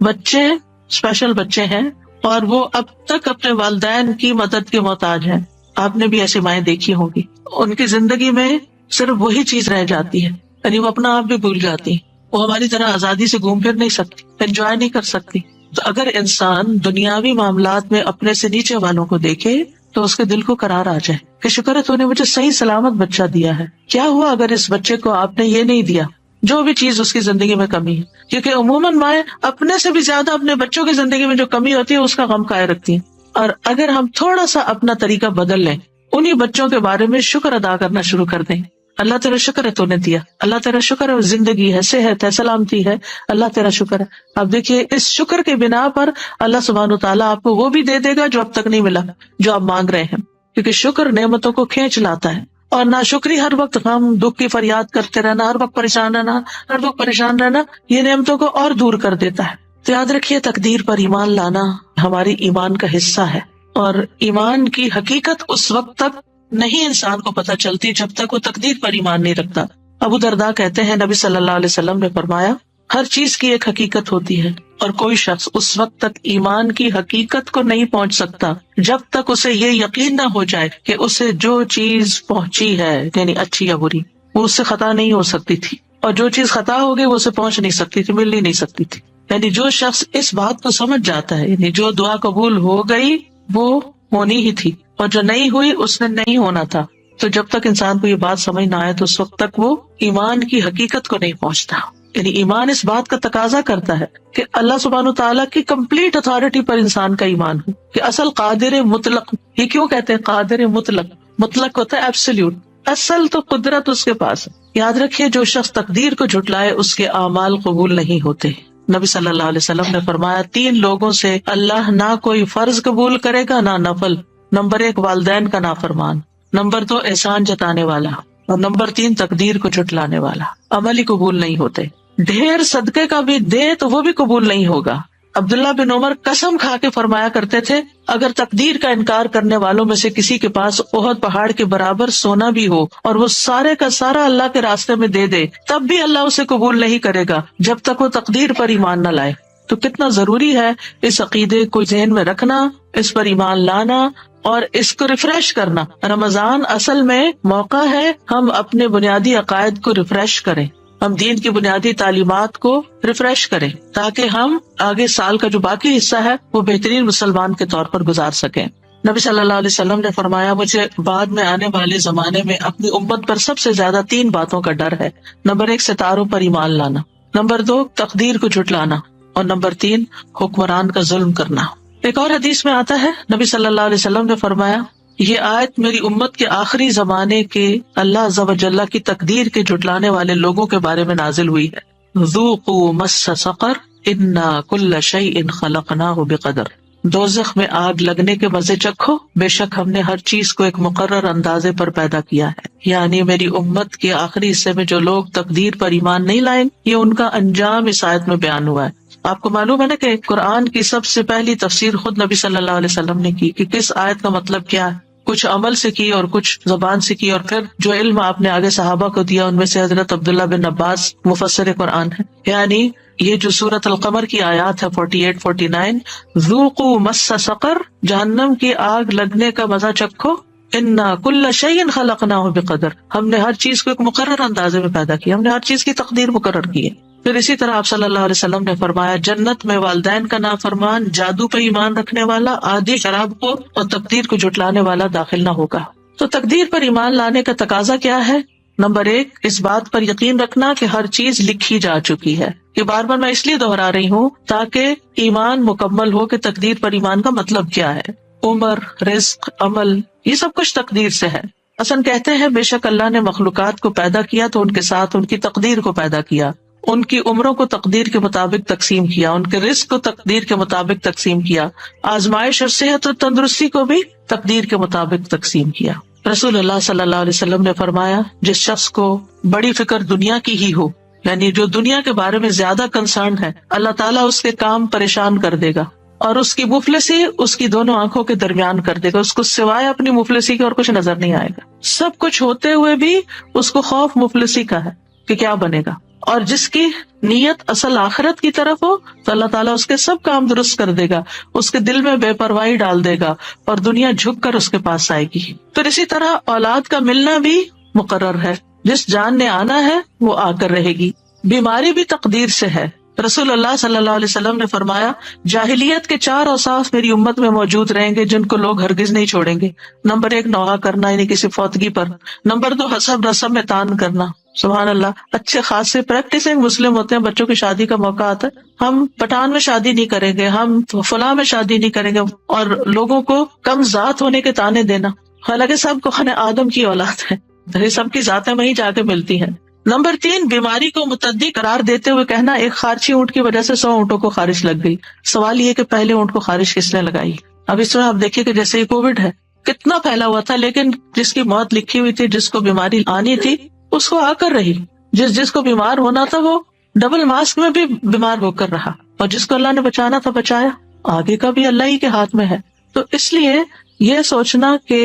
بچے اسپیشل بچے ہیں اور وہ اب تک اپنے والدین کی مدد کے محتاج ہیں۔ آپ نے بھی ایسی مائیں دیکھی ہوں گی، ان کی زندگی میں صرف وہی چیز رہ جاتی ہے، یعنی وہ اپنا آپ بھی بھول جاتی، وہ ہماری طرح آزادی سے گھوم پھر نہیں سکتی، انجوائے نہیں کر سکتی۔ تو اگر انسان دنیاوی معاملات میں اپنے سے نیچے والوں کو دیکھے تو اس کے دل کو قرار آ جائے کہ شکر ہے تو نے مجھے صحیح سلامت بچہ دیا ہے۔ کیا ہوا اگر اس بچے کو آپ نے یہ نہیں دیا، جو بھی چیز اس کی زندگی میں کمی ہے؟ کیونکہ عموماً مائیں اپنے سے بھی زیادہ اپنے بچوں کی زندگی میں جو کمی ہوتی ہے اس کا غم قائم رکھتی ہیں۔ اور اگر ہم تھوڑا سا اپنا طریقہ بدل لیں، انہی بچوں کے بارے میں شکر ادا کرنا شروع کر دیں، اللہ تیرا شکر ہے تو نے دیا، اللہ تیرا شکر ہے زندگی ہے، صحت ہے، سلامتی ہے، اللہ تیرا شکر ہے۔ اب دیکھیے اس شکر کے بنا پر اللہ سبحانہ وتعالیٰ آپ کو وہ بھی دے دے گا جو اب تک نہیں ملا، جو آپ مانگ رہے ہیں، کیونکہ شکر نعمتوں کو کھینچ لاتا ہے۔ اور ناشکری ہر وقت غم دکھ کی فریاد کرتے رہنا، ہر وقت پریشان رہنا یہ نعمتوں کو اور دور کر دیتا ہے۔ تو یاد رکھیے تقدیر پر ایمان لانا ہماری ایمان کا حصہ ہے، اور ایمان کی حقیقت اس وقت تک نہیں انسان کو پتہ چلتی جب تک وہ تقدیر پر ایمان نہیں رکھتا۔ ابو درداء کہتے ہیں نبی صلی اللہ علیہ وسلم نے فرمایا ہر چیز کی ایک حقیقت ہوتی ہے اور کوئی شخص اس وقت تک ایمان کی حقیقت کو نہیں پہنچ سکتا جب تک اسے یہ یقین نہ ہو جائے کہ اسے جو چیز پہنچی ہے یعنی اچھی یا بری وہ اس سے خطا نہیں ہو سکتی تھی، اور جو چیز خطا ہو گئی وہ اسے پہنچ نہیں سکتی تھی، مل ہی نہیں سکتی تھی۔ یعنی جو شخص اس بات کو سمجھ جاتا ہے، یعنی جو دعا قبول ہو گئی وہ ہونی ہی تھی اور جو نہیں ہوئی اس نے نہیں ہونا تھا۔ تو جب تک انسان کو یہ بات سمجھ نہ آئے تو اس وقت تک وہ ایمان کی حقیقت کو نہیں پہنچتا۔ یعنی ایمان اس بات کا تقاضا کرتا ہے کہ اللہ سبحانہ تعالیٰ کی کمپلیٹ اتھارٹی پر انسان کا ایمان ہو، کہ اصل قادر مطلق، یہ کیوں کہتے ہیں قادر مطلق؟ مطلق ہوتا ہے ایبسلیوٹ، اصل تو قدرت اس کے پاس ہے. یاد رکھیے جو شخص تقدیر کو جھٹلائے اس کے اعمال قبول نہیں ہوتے. نبی صلی اللہ علیہ وسلم نے فرمایا 3 لوگوں سے اللہ نہ کوئی فرض قبول کرے گا نہ نفل. نمبر 1 والدین کا نافرمان، نمبر 2 احسان جتانے والا، اور نمبر 3 تقدیر کو جھٹلانے والا. عمل ہی قبول نہیں ہوتے. ڈھیر صدقے کا بھی دے تو وہ بھی قبول نہیں ہوگا. عبداللہ بن عمر قسم کھا کے فرمایا کرتے تھے اگر تقدیر کا انکار کرنے والوں میں سے کسی کے پاس احد پہاڑ کے برابر سونا بھی ہو اور وہ سارے کا سارا اللہ کے راستے میں دے دے تب بھی اللہ اسے قبول نہیں کرے گا جب تک وہ تقدیر پر ایمان نہ لائے. تو کتنا ضروری ہے اس عقیدے کو ذہن میں رکھنا، اس پر ایمان لانا اور اس کو ریفریش کرنا. رمضان اصل میں موقع ہے ہم اپنے بنیادی عقائد کو ریفریش کریں، ہم دین کی بنیادی تعلیمات کو ریفریش کریں تاکہ ہم آگے سال کا جو باقی حصہ ہے وہ بہترین مسلمان کے طور پر گزار سکیں. نبی صلی اللہ علیہ وسلم نے فرمایا مجھے بعد میں آنے والے زمانے میں اپنی امت پر سب سے زیادہ 3 باتوں کا ڈر ہے. نمبر 1 ستاروں پر ایمان لانا، نمبر 2 تقدیر کو جھٹلانا، اور نمبر 3 حکمران کا ظلم کرنا. ایک اور حدیث میں آتا ہے نبی صلی اللہ علیہ وسلم نے فرمایا یہ آیت میری امت کے آخری زمانے کے اللہ عز و جل کی تقدیر کے جھٹلانے والے لوگوں کے بارے میں نازل ہوئی ہے. ذوقوا مس سقر انا کل شیء خلقناہ بقدر. دوزخ میں آگ لگنے کے مزے چکھو، بے شک ہم نے ہر چیز کو ایک مقرر اندازے پر پیدا کیا ہے. یعنی میری امت کے آخری حصے میں جو لوگ تقدیر پر ایمان نہیں لائیں یہ ان کا انجام اس آیت میں بیان ہوا ہے. آپ کو معلوم ہے نا کہ قرآن کی سب سے پہلی تفسیر خود نبی صلی اللہ علیہ وسلم نے کی کہ کس آیت کا مطلب کیا ہے. کچھ عمل سے کی اور کچھ زبان سے کی، اور پھر جو علم آپ نے آگے صحابہ کو دیا ان میں سے حضرت عبداللہ بن عباس مفسر قرآن ہے. یعنی یہ جو سورۃ القمر کی آیات ہے 48-49 ذوقوا مس سقر، جہنم کی آگ لگنے کا مزہ چکھو، انا کل شیء خلقناہ بقدر، ہم نے ہر چیز کو ایک مقرر اندازے میں پیدا کیا، ہم نے ہر چیز کی تقدیر مقرر کی ہے. پھر اسی طرح آپ صلی اللہ علیہ وسلم نے فرمایا جنت میں والدین کا نافرمان، جادو پہ ایمان رکھنے والا، عادی شراب خور اور تقدیر کو جھٹلانے والا داخل نہ ہوگا. تو تقدیر پر ایمان لانے کا تقاضا کیا ہے؟ نمبر 1 اس بات پر یقین رکھنا کہ ہر چیز لکھی جا چکی ہے. یہ بار بار میں اس لیے دہرا رہی ہوں تاکہ ایمان مکمل ہو کہ تقدیر پر ایمان کا مطلب کیا ہے. عمر، رزق، عمل، یہ سب کچھ تقدیر سے ہے. اصل کہتے ہیں بے شک اللہ نے مخلوقات کو پیدا کیا تو ان کے ساتھ ان کی تقدیر کو پیدا کیا، ان کی عمروں کو تقدیر کے مطابق تقسیم کیا، ان کے رزق کو تقدیر کے مطابق تقسیم کیا، آزمائش اور صحت اور تندرستی کو بھی تقدیر کے مطابق تقسیم کیا. رسول اللہ صلی اللہ علیہ وسلم نے فرمایا جس شخص کو بڑی فکر دنیا کی ہی ہو، یعنی جو دنیا کے بارے میں زیادہ کنسرن ہے، اللہ تعالیٰ اس کے کام پریشان کر دے گا اور اس کی مفلسی اس کی دونوں آنکھوں کے درمیان کر دے گا. اس کو سوائے اپنی مفلسی کے اور کچھ نظر نہیں آئے گا. سب کچھ ہوتے ہوئے بھی اس کو خوف مفلسی کا ہے کہ کیا بنے گا. اور جس کی نیت اصل آخرت کی طرف ہو تو اللہ تعالیٰ اس کے سب کام درست کر دے گا، اس کے دل میں بے پرواہی ڈال دے گا اور دنیا جھک کر اس کے پاس آئے گی. پھر اسی طرح اولاد کا ملنا بھی مقرر ہے، جس جان نے آنا ہے وہ آ کر رہے گی. بیماری بھی تقدیر سے ہے. رسول اللہ صلی اللہ علیہ وسلم نے فرمایا جاہلیت کے 4 اوصاف میری امت میں موجود رہیں گے جن کو لوگ ہرگز نہیں چھوڑیں گے. نمبر 1 نوحہ کرنا یعنی کسی فوتگی پر. نمبر 2 حسب رسم میں تان کرنا. سبحان اللہ، اچھے خاصے پریکٹسنگ مسلم ہوتے ہیں، بچوں کی شادی کا موقع آتا ہے ہم پٹھان میں شادی نہیں کریں گے، ہم فلاں میں شادی نہیں کریں گے، اور لوگوں کو کم ذات ہونے کے تانے دینا، حالانکہ سب کو خانے آدم کی اولاد ہے، یہ سب کی ذاتیں وہیں جا کے ملتی ہیں. نمبر 3 بیماری کو متعدی قرار دیتے ہوئے کہنا ایک خارچی اونٹ کی وجہ سے 100 اونٹوں کو خارش لگ گئی. سوال یہ کہ پہلے اونٹ کو خارش کس نے لگائی؟ اب اس میں آپ دیکھیے کہ جیسے یہ کووڈ ہے کتنا پھیلا ہوا تھا، لیکن جس کی موت لکھی ہوئی تھی، جس کو بیماری آنی تھی اس کو آ کر رہی، جس کو بیمار ہونا تھا وہ ڈبل ماسک میں بھی بیمار ہو کر رہا، اور جس کو اللہ نے بچانا تھا بچایا. آگے کا بھی اللہ ہی کے ہاتھ میں ہے. تو اس لیے یہ سوچنا کہ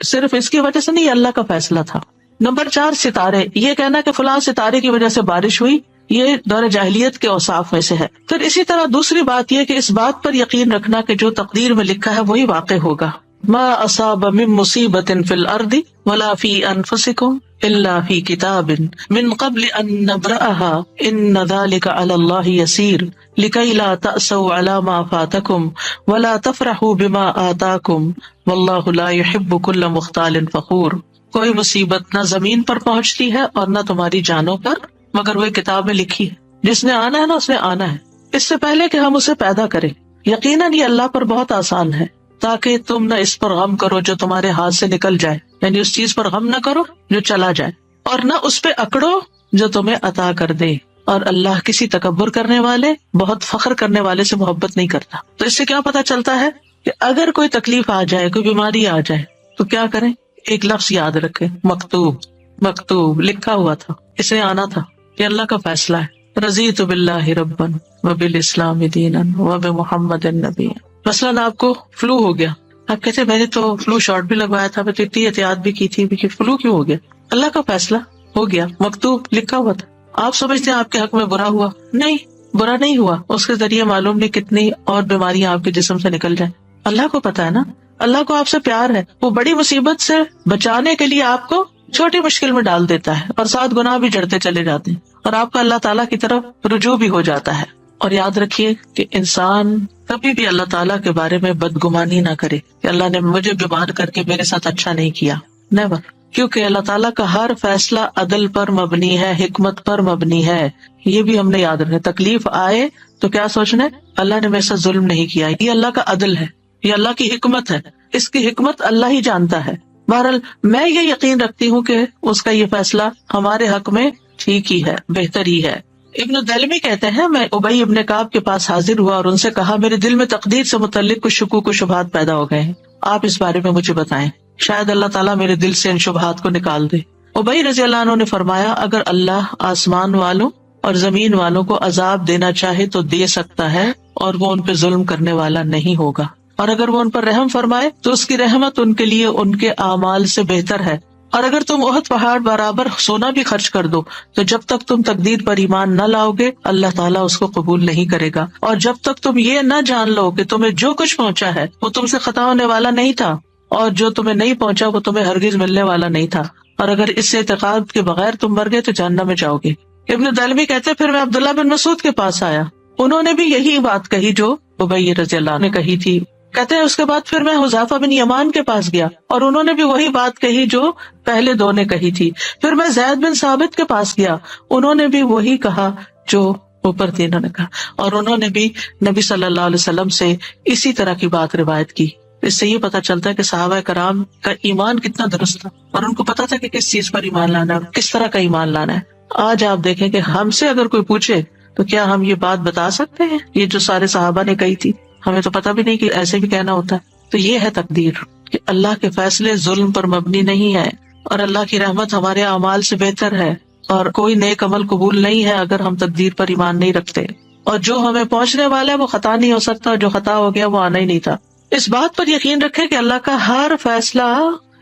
صرف اس کی وجہ سے نہیں، اللہ کا فیصلہ تھا. نمبر 4 ستارے، یہ کہنا کہ فلاں ستارے کی وجہ سے بارش ہوئی، یہ دور جاہلیت کے اوصاف میں سے ہے. پھر اسی طرح دوسری بات یہ کہ اس بات پر یقین رکھنا کہ جو تقدیر میں لکھا ہے وہی واقع ہوگا. ما اصاب من مصیبت فی الارض ولا فی انفسکم الا فی کتاب من قبل ان نبرأها ان ذلک علی اللہ یسیر لکی لا تأسوا علی ما فاتکم ولا تفرحوا بما آتاکم واللہ لا يحب کل مختال فخور. کوئی مصیبت نہ زمین پر پہنچتی ہے اور نہ تمہاری جانوں پر مگر وہ کتاب میں لکھی ہے. جس نے آنا ہے نا اس نے آنا ہے، اس سے پہلے کہ ہم اسے پیدا کریں. یقیناً یہ اللہ پر بہت آسان ہے، تاکہ تم نہ اس پر غم کرو جو تمہارے ہاتھ سے نکل جائے یعنی اس چیز پر غم نہ کرو جو چلا جائے، اور نہ اس پہ اکڑو جو تمہیں عطا کر دے. اور اللہ کسی تکبر کرنے والے، بہت فخر کرنے والے سے محبت نہیں کرتا. تو اس سے کیا پتا چلتا ہے کہ اگر کوئی تکلیف آ جائے، کوئی بیماری آ جائے تو کیا کریں؟ ایک لفظ یاد رکھیں، مکتوب. مکتوب لکھا ہوا تھا، اسے آنا تھا، یہ اللہ کا فیصلہ ہے. رضیت باللہ ربا وبالاسلام دینا وبمحمد نبی. مثلاً آپ کو فلو ہو گیا، آپ کہتے میں نے تو فلو شاٹ بھی لگوایا تھا، میں تو اتنی احتیاط بھی کی تھی، فلو کیوں ہو گیا؟ اللہ کا فیصلہ ہو گیا، مکتوب لکھا ہوا تھا. آپ سمجھتے ہیں آپ کے حق میں برا ہوا؟ نہیں، برا نہیں ہوا. اس کے ذریعے معلوم نہیں کتنی اور بیماریاں آپ کے جسم سے نکل جائیں. اللہ کو پتا ہے نا، اللہ کو آپ سے پیار ہے، وہ بڑی مصیبت سے بچانے کے لیے آپ کو چھوٹی مشکل میں ڈال دیتا ہے، اور 7 گناہ بھی جڑتے چلے جاتے ہیں، اور آپ کا اللہ تعالیٰ کی طرف رجوع بھی ہو جاتا ہے. اور یاد رکھیے کہ انسان کبھی بھی اللہ تعالیٰ کے بارے میں بدگمانی نہ کرے کہ اللہ نے مجھے بیمار کر کے میرے ساتھ اچھا نہیں کیا. نیور. کیونکہ اللہ تعالیٰ کا ہر فیصلہ عدل پر مبنی ہے، حکمت پر مبنی ہے. یہ بھی ہم نے یاد رکھنا. تکلیف آئے تو کیا سوچنا ہے؟ اللہ نے میرے ساتھ ظلم نہیں کیا، یہ اللہ کا عدل ہے، یہ اللہ کی حکمت ہے. اس کی حکمت اللہ ہی جانتا ہے. بہرحال میں یہ یقین رکھتی ہوں کہ اس کا یہ فیصلہ ہمارے حق میں ٹھیک ہی ہے، بہتر ہی ہے. ابن دلمی کہتے ہیں میں ابی ابن کعب کے پاس حاضر ہوا اور ان سے کہا میرے دل میں تقدیر سے متعلق کچھ شکوک و شبہات پیدا ہو گئے ہیں، آپ اس بارے میں مجھے بتائیں، شاید اللہ تعالیٰ میرے دل سے ان شبہات کو نکال دے. ابی رضی اللہ عنہ نے فرمایا اگر اللہ آسمان والوں اور زمین والوں کو عذاب دینا چاہے تو دے سکتا ہے، اور وہ ان پہ ظلم کرنے والا نہیں ہوگا. اور اگر وہ ان پر رحم فرمائے تو اس کی رحمت ان کے لیے ان کے اعمال سے بہتر ہے. اور اگر تم احد پہاڑ برابر سونا بھی خرچ کر دو تو جب تک تم تقدیر پر ایمان نہ لاؤ گے اللہ تعالیٰ اس کو قبول نہیں کرے گا. اور جب تک تم یہ نہ جان لو کہ تمہیں جو کچھ پہنچا ہے وہ تم سے خطا ہونے والا نہیں تھا، اور جو تمہیں نہیں پہنچا وہ تمہیں ہرگز ملنے والا نہیں تھا، اور اگر اس اعتقاد کے بغیر تم مر گئے تو جہنم میں جاؤ گے. ابن دلمی کہتے پھر میں عبداللہ بن مسعود کے پاس آیا، انہوں نے بھی یہی بات کہی جو ابی رضی اللہ عنہ نے کہی تھی. کہتے ہیں اس کے بعد پھر میں حذیفہ بن یمان کے پاس گیا اور انہوں نے بھی وہی بات کہی جو پہلے دو نے کہی تھی. پھر میں زید بن ثابت کے پاس گیا، انہوں نے بھی وہی کہا جو اوپر تینوں نے کہا، اور انہوں نے بھی نبی صلی اللہ علیہ وسلم سے اسی طرح کی بات روایت کی. اس سے یہ پتا چلتا ہے کہ صحابہ کرام کا ایمان کتنا درست تھا، اور ان کو پتا تھا کہ کس چیز پر ایمان لانا ہے، کس طرح کا ایمان لانا ہے. آج آپ دیکھیں کہ ہم سے اگر کوئی پوچھے تو کیا ہم یہ بات بتا سکتے ہیں یہ جو سارے صحابہ نے کہی تھی؟ ہمیں تو پتا بھی نہیں کہ ایسے بھی کہنا ہوتا ہے. تو یہ ہے تقدیر کہ اللہ کے فیصلے ظلم پر مبنی نہیں ہے، اور اللہ کی رحمت ہمارے اعمال سے بہتر ہے، اور کوئی نیک عمل قبول نہیں ہے اگر ہم تقدیر پر ایمان نہیں رکھتے. اور جو ہمیں پہنچنے والا ہے وہ خطا نہیں ہو سکتا، اور جو خطا ہو گیا وہ آنا ہی نہیں تھا. اس بات پر یقین رکھے کہ اللہ کا ہر فیصلہ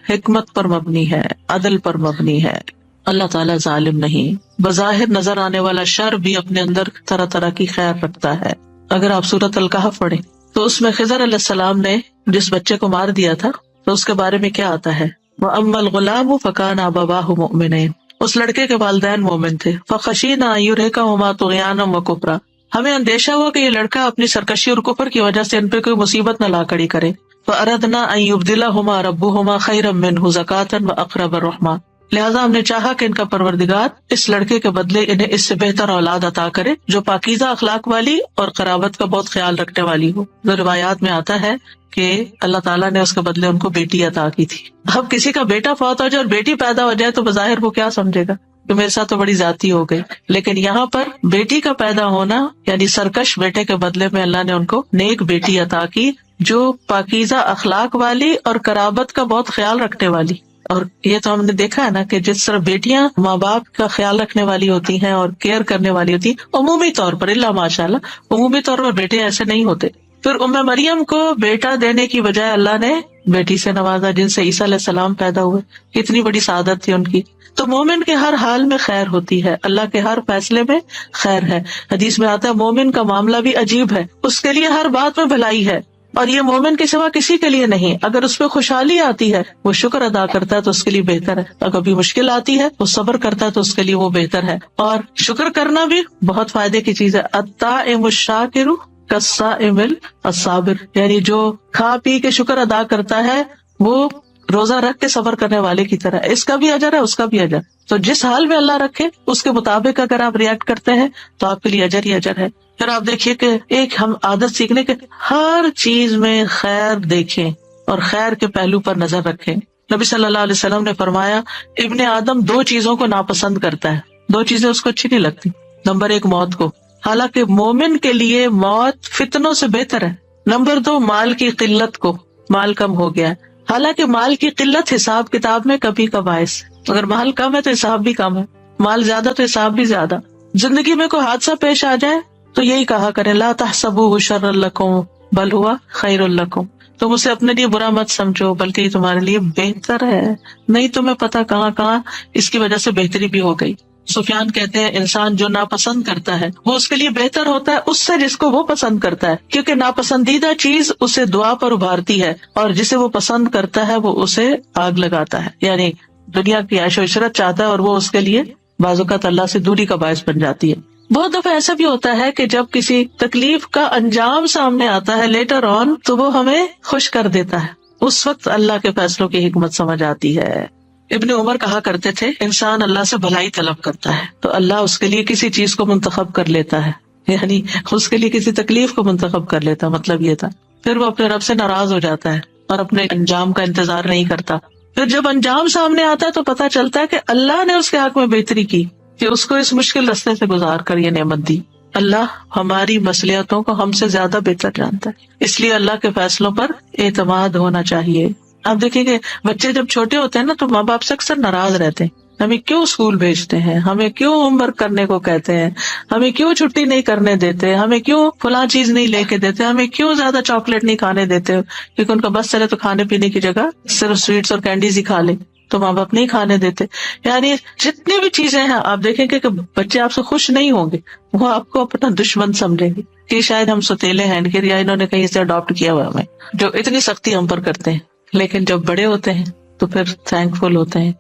حکمت پر مبنی ہے، عدل پر مبنی ہے. اللہ تعالیٰ ظالم نہیں. بظاہر نظر آنے والا شر بھی اپنے اندر طرح طرح کی خیر رکھتا ہے. اگر آپ سورۃ الکہف پڑھیں تو اس میں خضر علیہ السلام نے جس بچے کو مار دیا تھا تو اس کے بارے میں کیا آتا ہے؟ وَأَمَّا الْغُلَامُ فَكَانَ أَبَوَاهُ مُؤْمِنَيْنِ، اس لڑکے کے والدین مومن تھے. فَخَشِينَا أَن يُرْهِقَهُمَا طُغْيَانًا وَكُفْرًا، ہمیں اندیشہ ہوا کہ یہ لڑکا اپنی سرکشی اور کفر کی وجہ سے ان پہ کوئی مصیبت نہ لا کھڑی کرے. فَأَرَدْنَا أَن يُبْدِلَهُمَا رَبُّهُمَا خَيْرًا مِّنْهُ زَكَاةً وَأَقْرَبَ رَحْمًا، لہٰذا ہم نے چاہا کہ ان کا پروردگار اس لڑکے کے بدلے انہیں اس سے بہتر اولاد عطا کرے جو پاکیزہ اخلاق والی اور قرابت کا بہت خیال رکھنے والی ہو. روایات میں آتا ہے کہ اللہ تعالیٰ نے اس کے بدلے ان کو بیٹی عطا کی تھی. اب کسی کا بیٹا فوت ہو جائے اور بیٹی پیدا ہو جائے تو بظاہر وہ کیا سمجھے گا کہ میرے ساتھ تو بڑی زیادتی ہو گئی، لیکن یہاں پر بیٹی کا پیدا ہونا یعنی سرکش بیٹے کے بدلے میں اللہ نے ان کو نیک بیٹی عطا کی جو پاکیزہ اخلاق والی اور قرابت کا بہت خیال رکھنے والی. اور یہ تو ہم نے دیکھا ہے نا کہ جس طرح بیٹیاں ماں باپ کا خیال رکھنے والی ہوتی ہیں اور کیئر کرنے والی ہوتی ہیں عمومی طور پر، اللہ ماشاء اللہ عمومی طور پر بیٹے ایسے نہیں ہوتے. پھر مریم کو بیٹا دینے کی بجائے اللہ نے بیٹی سے نوازا جن سے عیسیٰ علیہ السلام پیدا ہوئے. کتنی بڑی سعادت تھی ان کی. تو مومن کے ہر حال میں خیر ہوتی ہے، اللہ کے ہر فیصلے میں خیر ہے. حدیث میں آتا ہے مومن کا معاملہ بھی عجیب ہے، اس کے لیے ہر بات میں بھلائی ہے، اور یہ مومن کے سوا کسی کے لیے نہیں. اگر اس پہ خوشحالی آتی ہے وہ شکر ادا کرتا ہے تو اس کے لیے بہتر ہے، اگر کبھی مشکل آتی ہے وہ صبر کرتا ہے تو اس کے لیے وہ بہتر ہے. اور شکر کرنا بھی بہت فائدے کی چیز ہے. الطاعم الشاکر کالصائم الصابر، یعنی جو کھا پی کے شکر ادا کرتا ہے وہ روزہ رکھ کے صبر کرنے والے کی طرح، اس کا بھی اجر ہے اس کا بھی اجر. تو جس حال میں اللہ رکھے اس کے مطابق اگر آپ ریئیکٹ کرتے ہیں تو آپ کے لیے اجر ہی اجر ہے. پھر آپ دیکھیے کہ ایک ہم عادت سیکھنے کے ہر چیز میں خیر دیکھیں اور خیر کے پہلو پر نظر رکھیں. نبی صلی اللہ علیہ وسلم نے فرمایا ابن آدم دو چیزوں کو ناپسند کرتا ہے، دو چیزیں اس کو اچھی نہیں لگتی. نمبر ایک موت کو، حالانکہ مومن کے لیے موت فتنوں سے بہتر ہے. نمبر دو مال کی قلت کو، مال کم ہو گیا ہے، حالانکہ مال کی قلت حساب کتاب میں کبھی کا باعث. اگر مال کم ہے تو حساب بھی کم ہے، مال زیادہ تو حساب بھی زیادہ. زندگی میں کوئی حادثہ پیش آ جائے تو یہی کہا کریں لا تحسبوہ شرا لکم بل ہوا خیر لکم، تم اسے اپنے لیے برا مت سمجھو بلکہ یہ تمہارے لیے بہتر ہے. نہیں تمہیں پتا کہاں کہاں اس کی وجہ سے بہتری بھی ہو گئی. سفیان کہتے ہیں انسان جو ناپسند کرتا ہے وہ اس کے لیے بہتر ہوتا ہے اس سے جس کو وہ پسند کرتا ہے، کیونکہ ناپسندیدہ چیز اسے دعا پر ابھارتی ہے اور جسے وہ پسند کرتا ہے وہ اسے آگ لگاتا ہے. یعنی دنیا کی عیش و عشرت چاہتا ہے اور وہ اس کے لیے بعض اوقات اللہ سے دوری کا باعث بن جاتی ہے. بہت دفعہ ایسا بھی ہوتا ہے کہ جب کسی تکلیف کا انجام سامنے آتا ہے لیٹر آن تو وہ ہمیں خوش کر دیتا ہے، اس وقت اللہ کے فیصلوں کی حکمت سمجھ آتی ہے. ابن عمر کہا کرتے تھے انسان اللہ سے بھلائی طلب کرتا ہے تو اللہ اس کے لیے کسی چیز کو منتخب کر لیتا ہے، یعنی اس کے لیے کسی تکلیف کو منتخب کر لیتا. مطلب یہ تھا پھر وہ اپنے رب سے ناراض ہو جاتا ہے اور اپنے انجام کا انتظار نہیں کرتا. پھر جب انجام سامنے آتا ہے تو پتا چلتا ہے کہ اللہ نے اس کے حق میں بہتری کی کہ اس کو اس مشکل راستے سے گزار کر یہ نعمت دی. اللہ ہماری مصلحتوں کو ہم سے زیادہ بہتر جانتا ہے، اس لیے اللہ کے فیصلوں پر اعتماد ہونا چاہیے. آپ دیکھیں کہ بچے جب چھوٹے ہوتے ہیں نا تو ماں باپ سے اکثر ناراض رہتے ہیں، ہمیں کیوں اسکول بھیجتے ہیں، ہمیں کیوں ہوم ورک کرنے کو کہتے ہیں، ہمیں کیوں چھٹی نہیں کرنے دیتے، ہمیں کیوں فلاں چیز نہیں لے کے دیتے، ہمیں کیوں زیادہ چاکلیٹ نہیں کھانے دیتے، کیونکہ ان کا بس چلے تو کھانے پینے کی جگہ صرف سویٹس اور کینڈیز ہی کھا لے تو ماں باپ نہیں کھانے دیتے. یعنی جتنی بھی چیزیں ہیں آپ دیکھیں کہ بچے آپ سے خوش نہیں ہوں گے، وہ آپ کو اپنا دشمن سمجھیں گے کہ شاید ہم ستیلے ہیں یا انہوں نے کہیں سے اڈاپٹ کیا ہوا ہمیں، جو اتنی سختی ہم پر کرتے ہیں. لیکن جب بڑے ہوتے ہیں تو پھر تھینک فل ہوتے ہیں،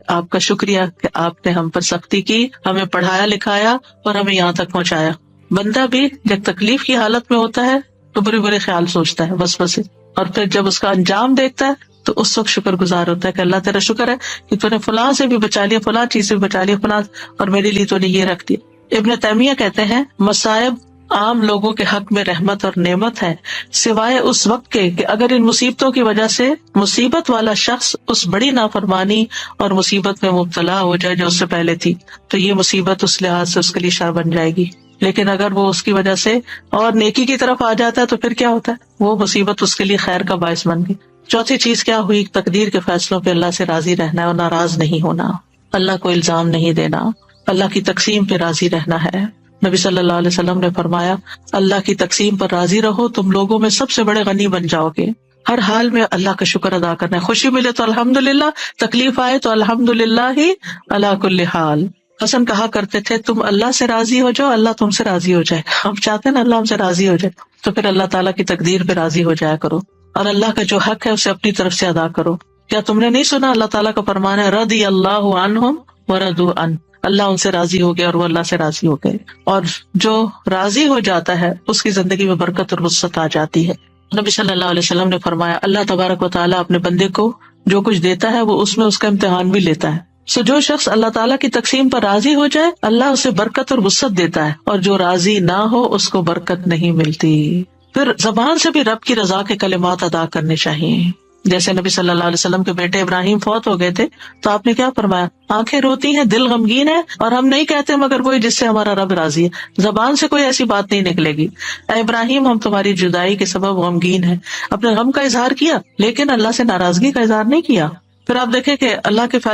آپ کا شکریہ کہ آپ نے ہم پر سختی کی، ہمیں پڑھایا لکھایا اور ہمیں یہاں تک پہنچایا. بندہ بھی جب تکلیف کی حالت میں ہوتا ہے تو برے برے خیال سوچتا ہے وسوسے، اور پھر جب اس کا انجام دیکھتا ہے تو اس وقت شکر گزار ہوتا ہے کہ اللہ تیرا شکر ہے کہ تو نے فلاں سے بھی بچا لیا، فلاں چیز سے بھی بچا لیا، فلاں اور میرے لیے تو نے یہ رکھ دیا. ابن تیمیہ کہتے ہیں مصائب عام لوگوں کے حق میں رحمت اور نعمت ہے سوائے اس وقت کے کہ اگر ان مصیبتوں کی وجہ سے مصیبت والا شخص اس بڑی نافرمانی اور مصیبت میں مبتلا ہو جائے جو اس سے پہلے تھی تو یہ مصیبت اس لحاظ سے اس کے لیے شر بن جائے گی. لیکن اگر وہ اس کی وجہ سے اور نیکی کی طرف آ جاتا ہے تو پھر کیا ہوتا ہے، وہ مصیبت اس کے لیے خیر کا باعث بن گئی. چوتھی چیز کیا ہوئی، تقدیر کے فیصلوں پہ اللہ سے راضی رہنا ہے اور ناراض نہیں ہونا، اللہ کو الزام نہیں دینا، اللہ کی تقسیم پہ راضی رہنا ہے. نبی صلی اللہ علیہ وسلم نے فرمایا اللہ کی تقسیم پر راضی رہو، تم لوگوں میں سب سے بڑے غنی بن جاؤ گے. ہر حال میں اللہ کا شکر ادا کرنا ہے، خوشی ملے تو الحمدللہ، تکلیف آئے تو الحمدللہ ہی علی کل حال. حسن کہا کرتے تھے تم اللہ سے راضی ہو جاؤ اللہ تم سے راضی ہو جائے. ہم چاہتے ہیں نا اللہ ہم سے راضی ہو جائے، تو پھر اللہ تعالیٰ کی تقدیر پہ راضی ہو جایا کرو اور اللہ کا جو حق ہے اسے اپنی طرف سے ادا کرو. کیا تم نے نہیں سنا اللہ تعالیٰ کا فرمان ہے رضی اللہ عنہم ورضوا عنہ، اللہ ان سے راضی ہو گیا اور وہ اللہ سے راضی ہو گئے. اور جو راضی ہو جاتا ہے اس کی زندگی میں برکت اور وسعت آ جاتی ہے. نبی صلی اللہ علیہ وسلم نے فرمایا اللہ تبارک و تعالیٰ اپنے بندے کو جو کچھ دیتا ہے وہ اس میں اس کا امتحان بھی لیتا ہے. جو شخص اللہ تعالیٰ کی تقسیم پر راضی ہو جائے اللہ اسے برکت اور وسعت دیتا ہے، اور جو راضی نہ ہو اس کو برکت نہیں ملتی. پھر زبان سے بھی رب کی رضا کے کلمات ادا کرنے چاہیے. جیسے نبی صلی اللہ علیہ وسلم کے بیٹے ابراہیم فوت ہو گئے تھے تو آپ نے کیا فرمایا، آنکھیں روتی ہیں دل غمگین ہے اور ہم نہیں کہتے مگر وہی جس سے ہمارا رب راضی ہے. زبان سے کوئی ایسی بات نہیں نکلے گی، اے ابراہیم ہم تمہاری جدائی کے سبب غمگین ہیں. اپنے غم کا اظہار کیا لیکن اللہ سے ناراضگی کا اظہار نہیں کیا. پھر آپ دیکھیں کہ اللہ کے فیصلے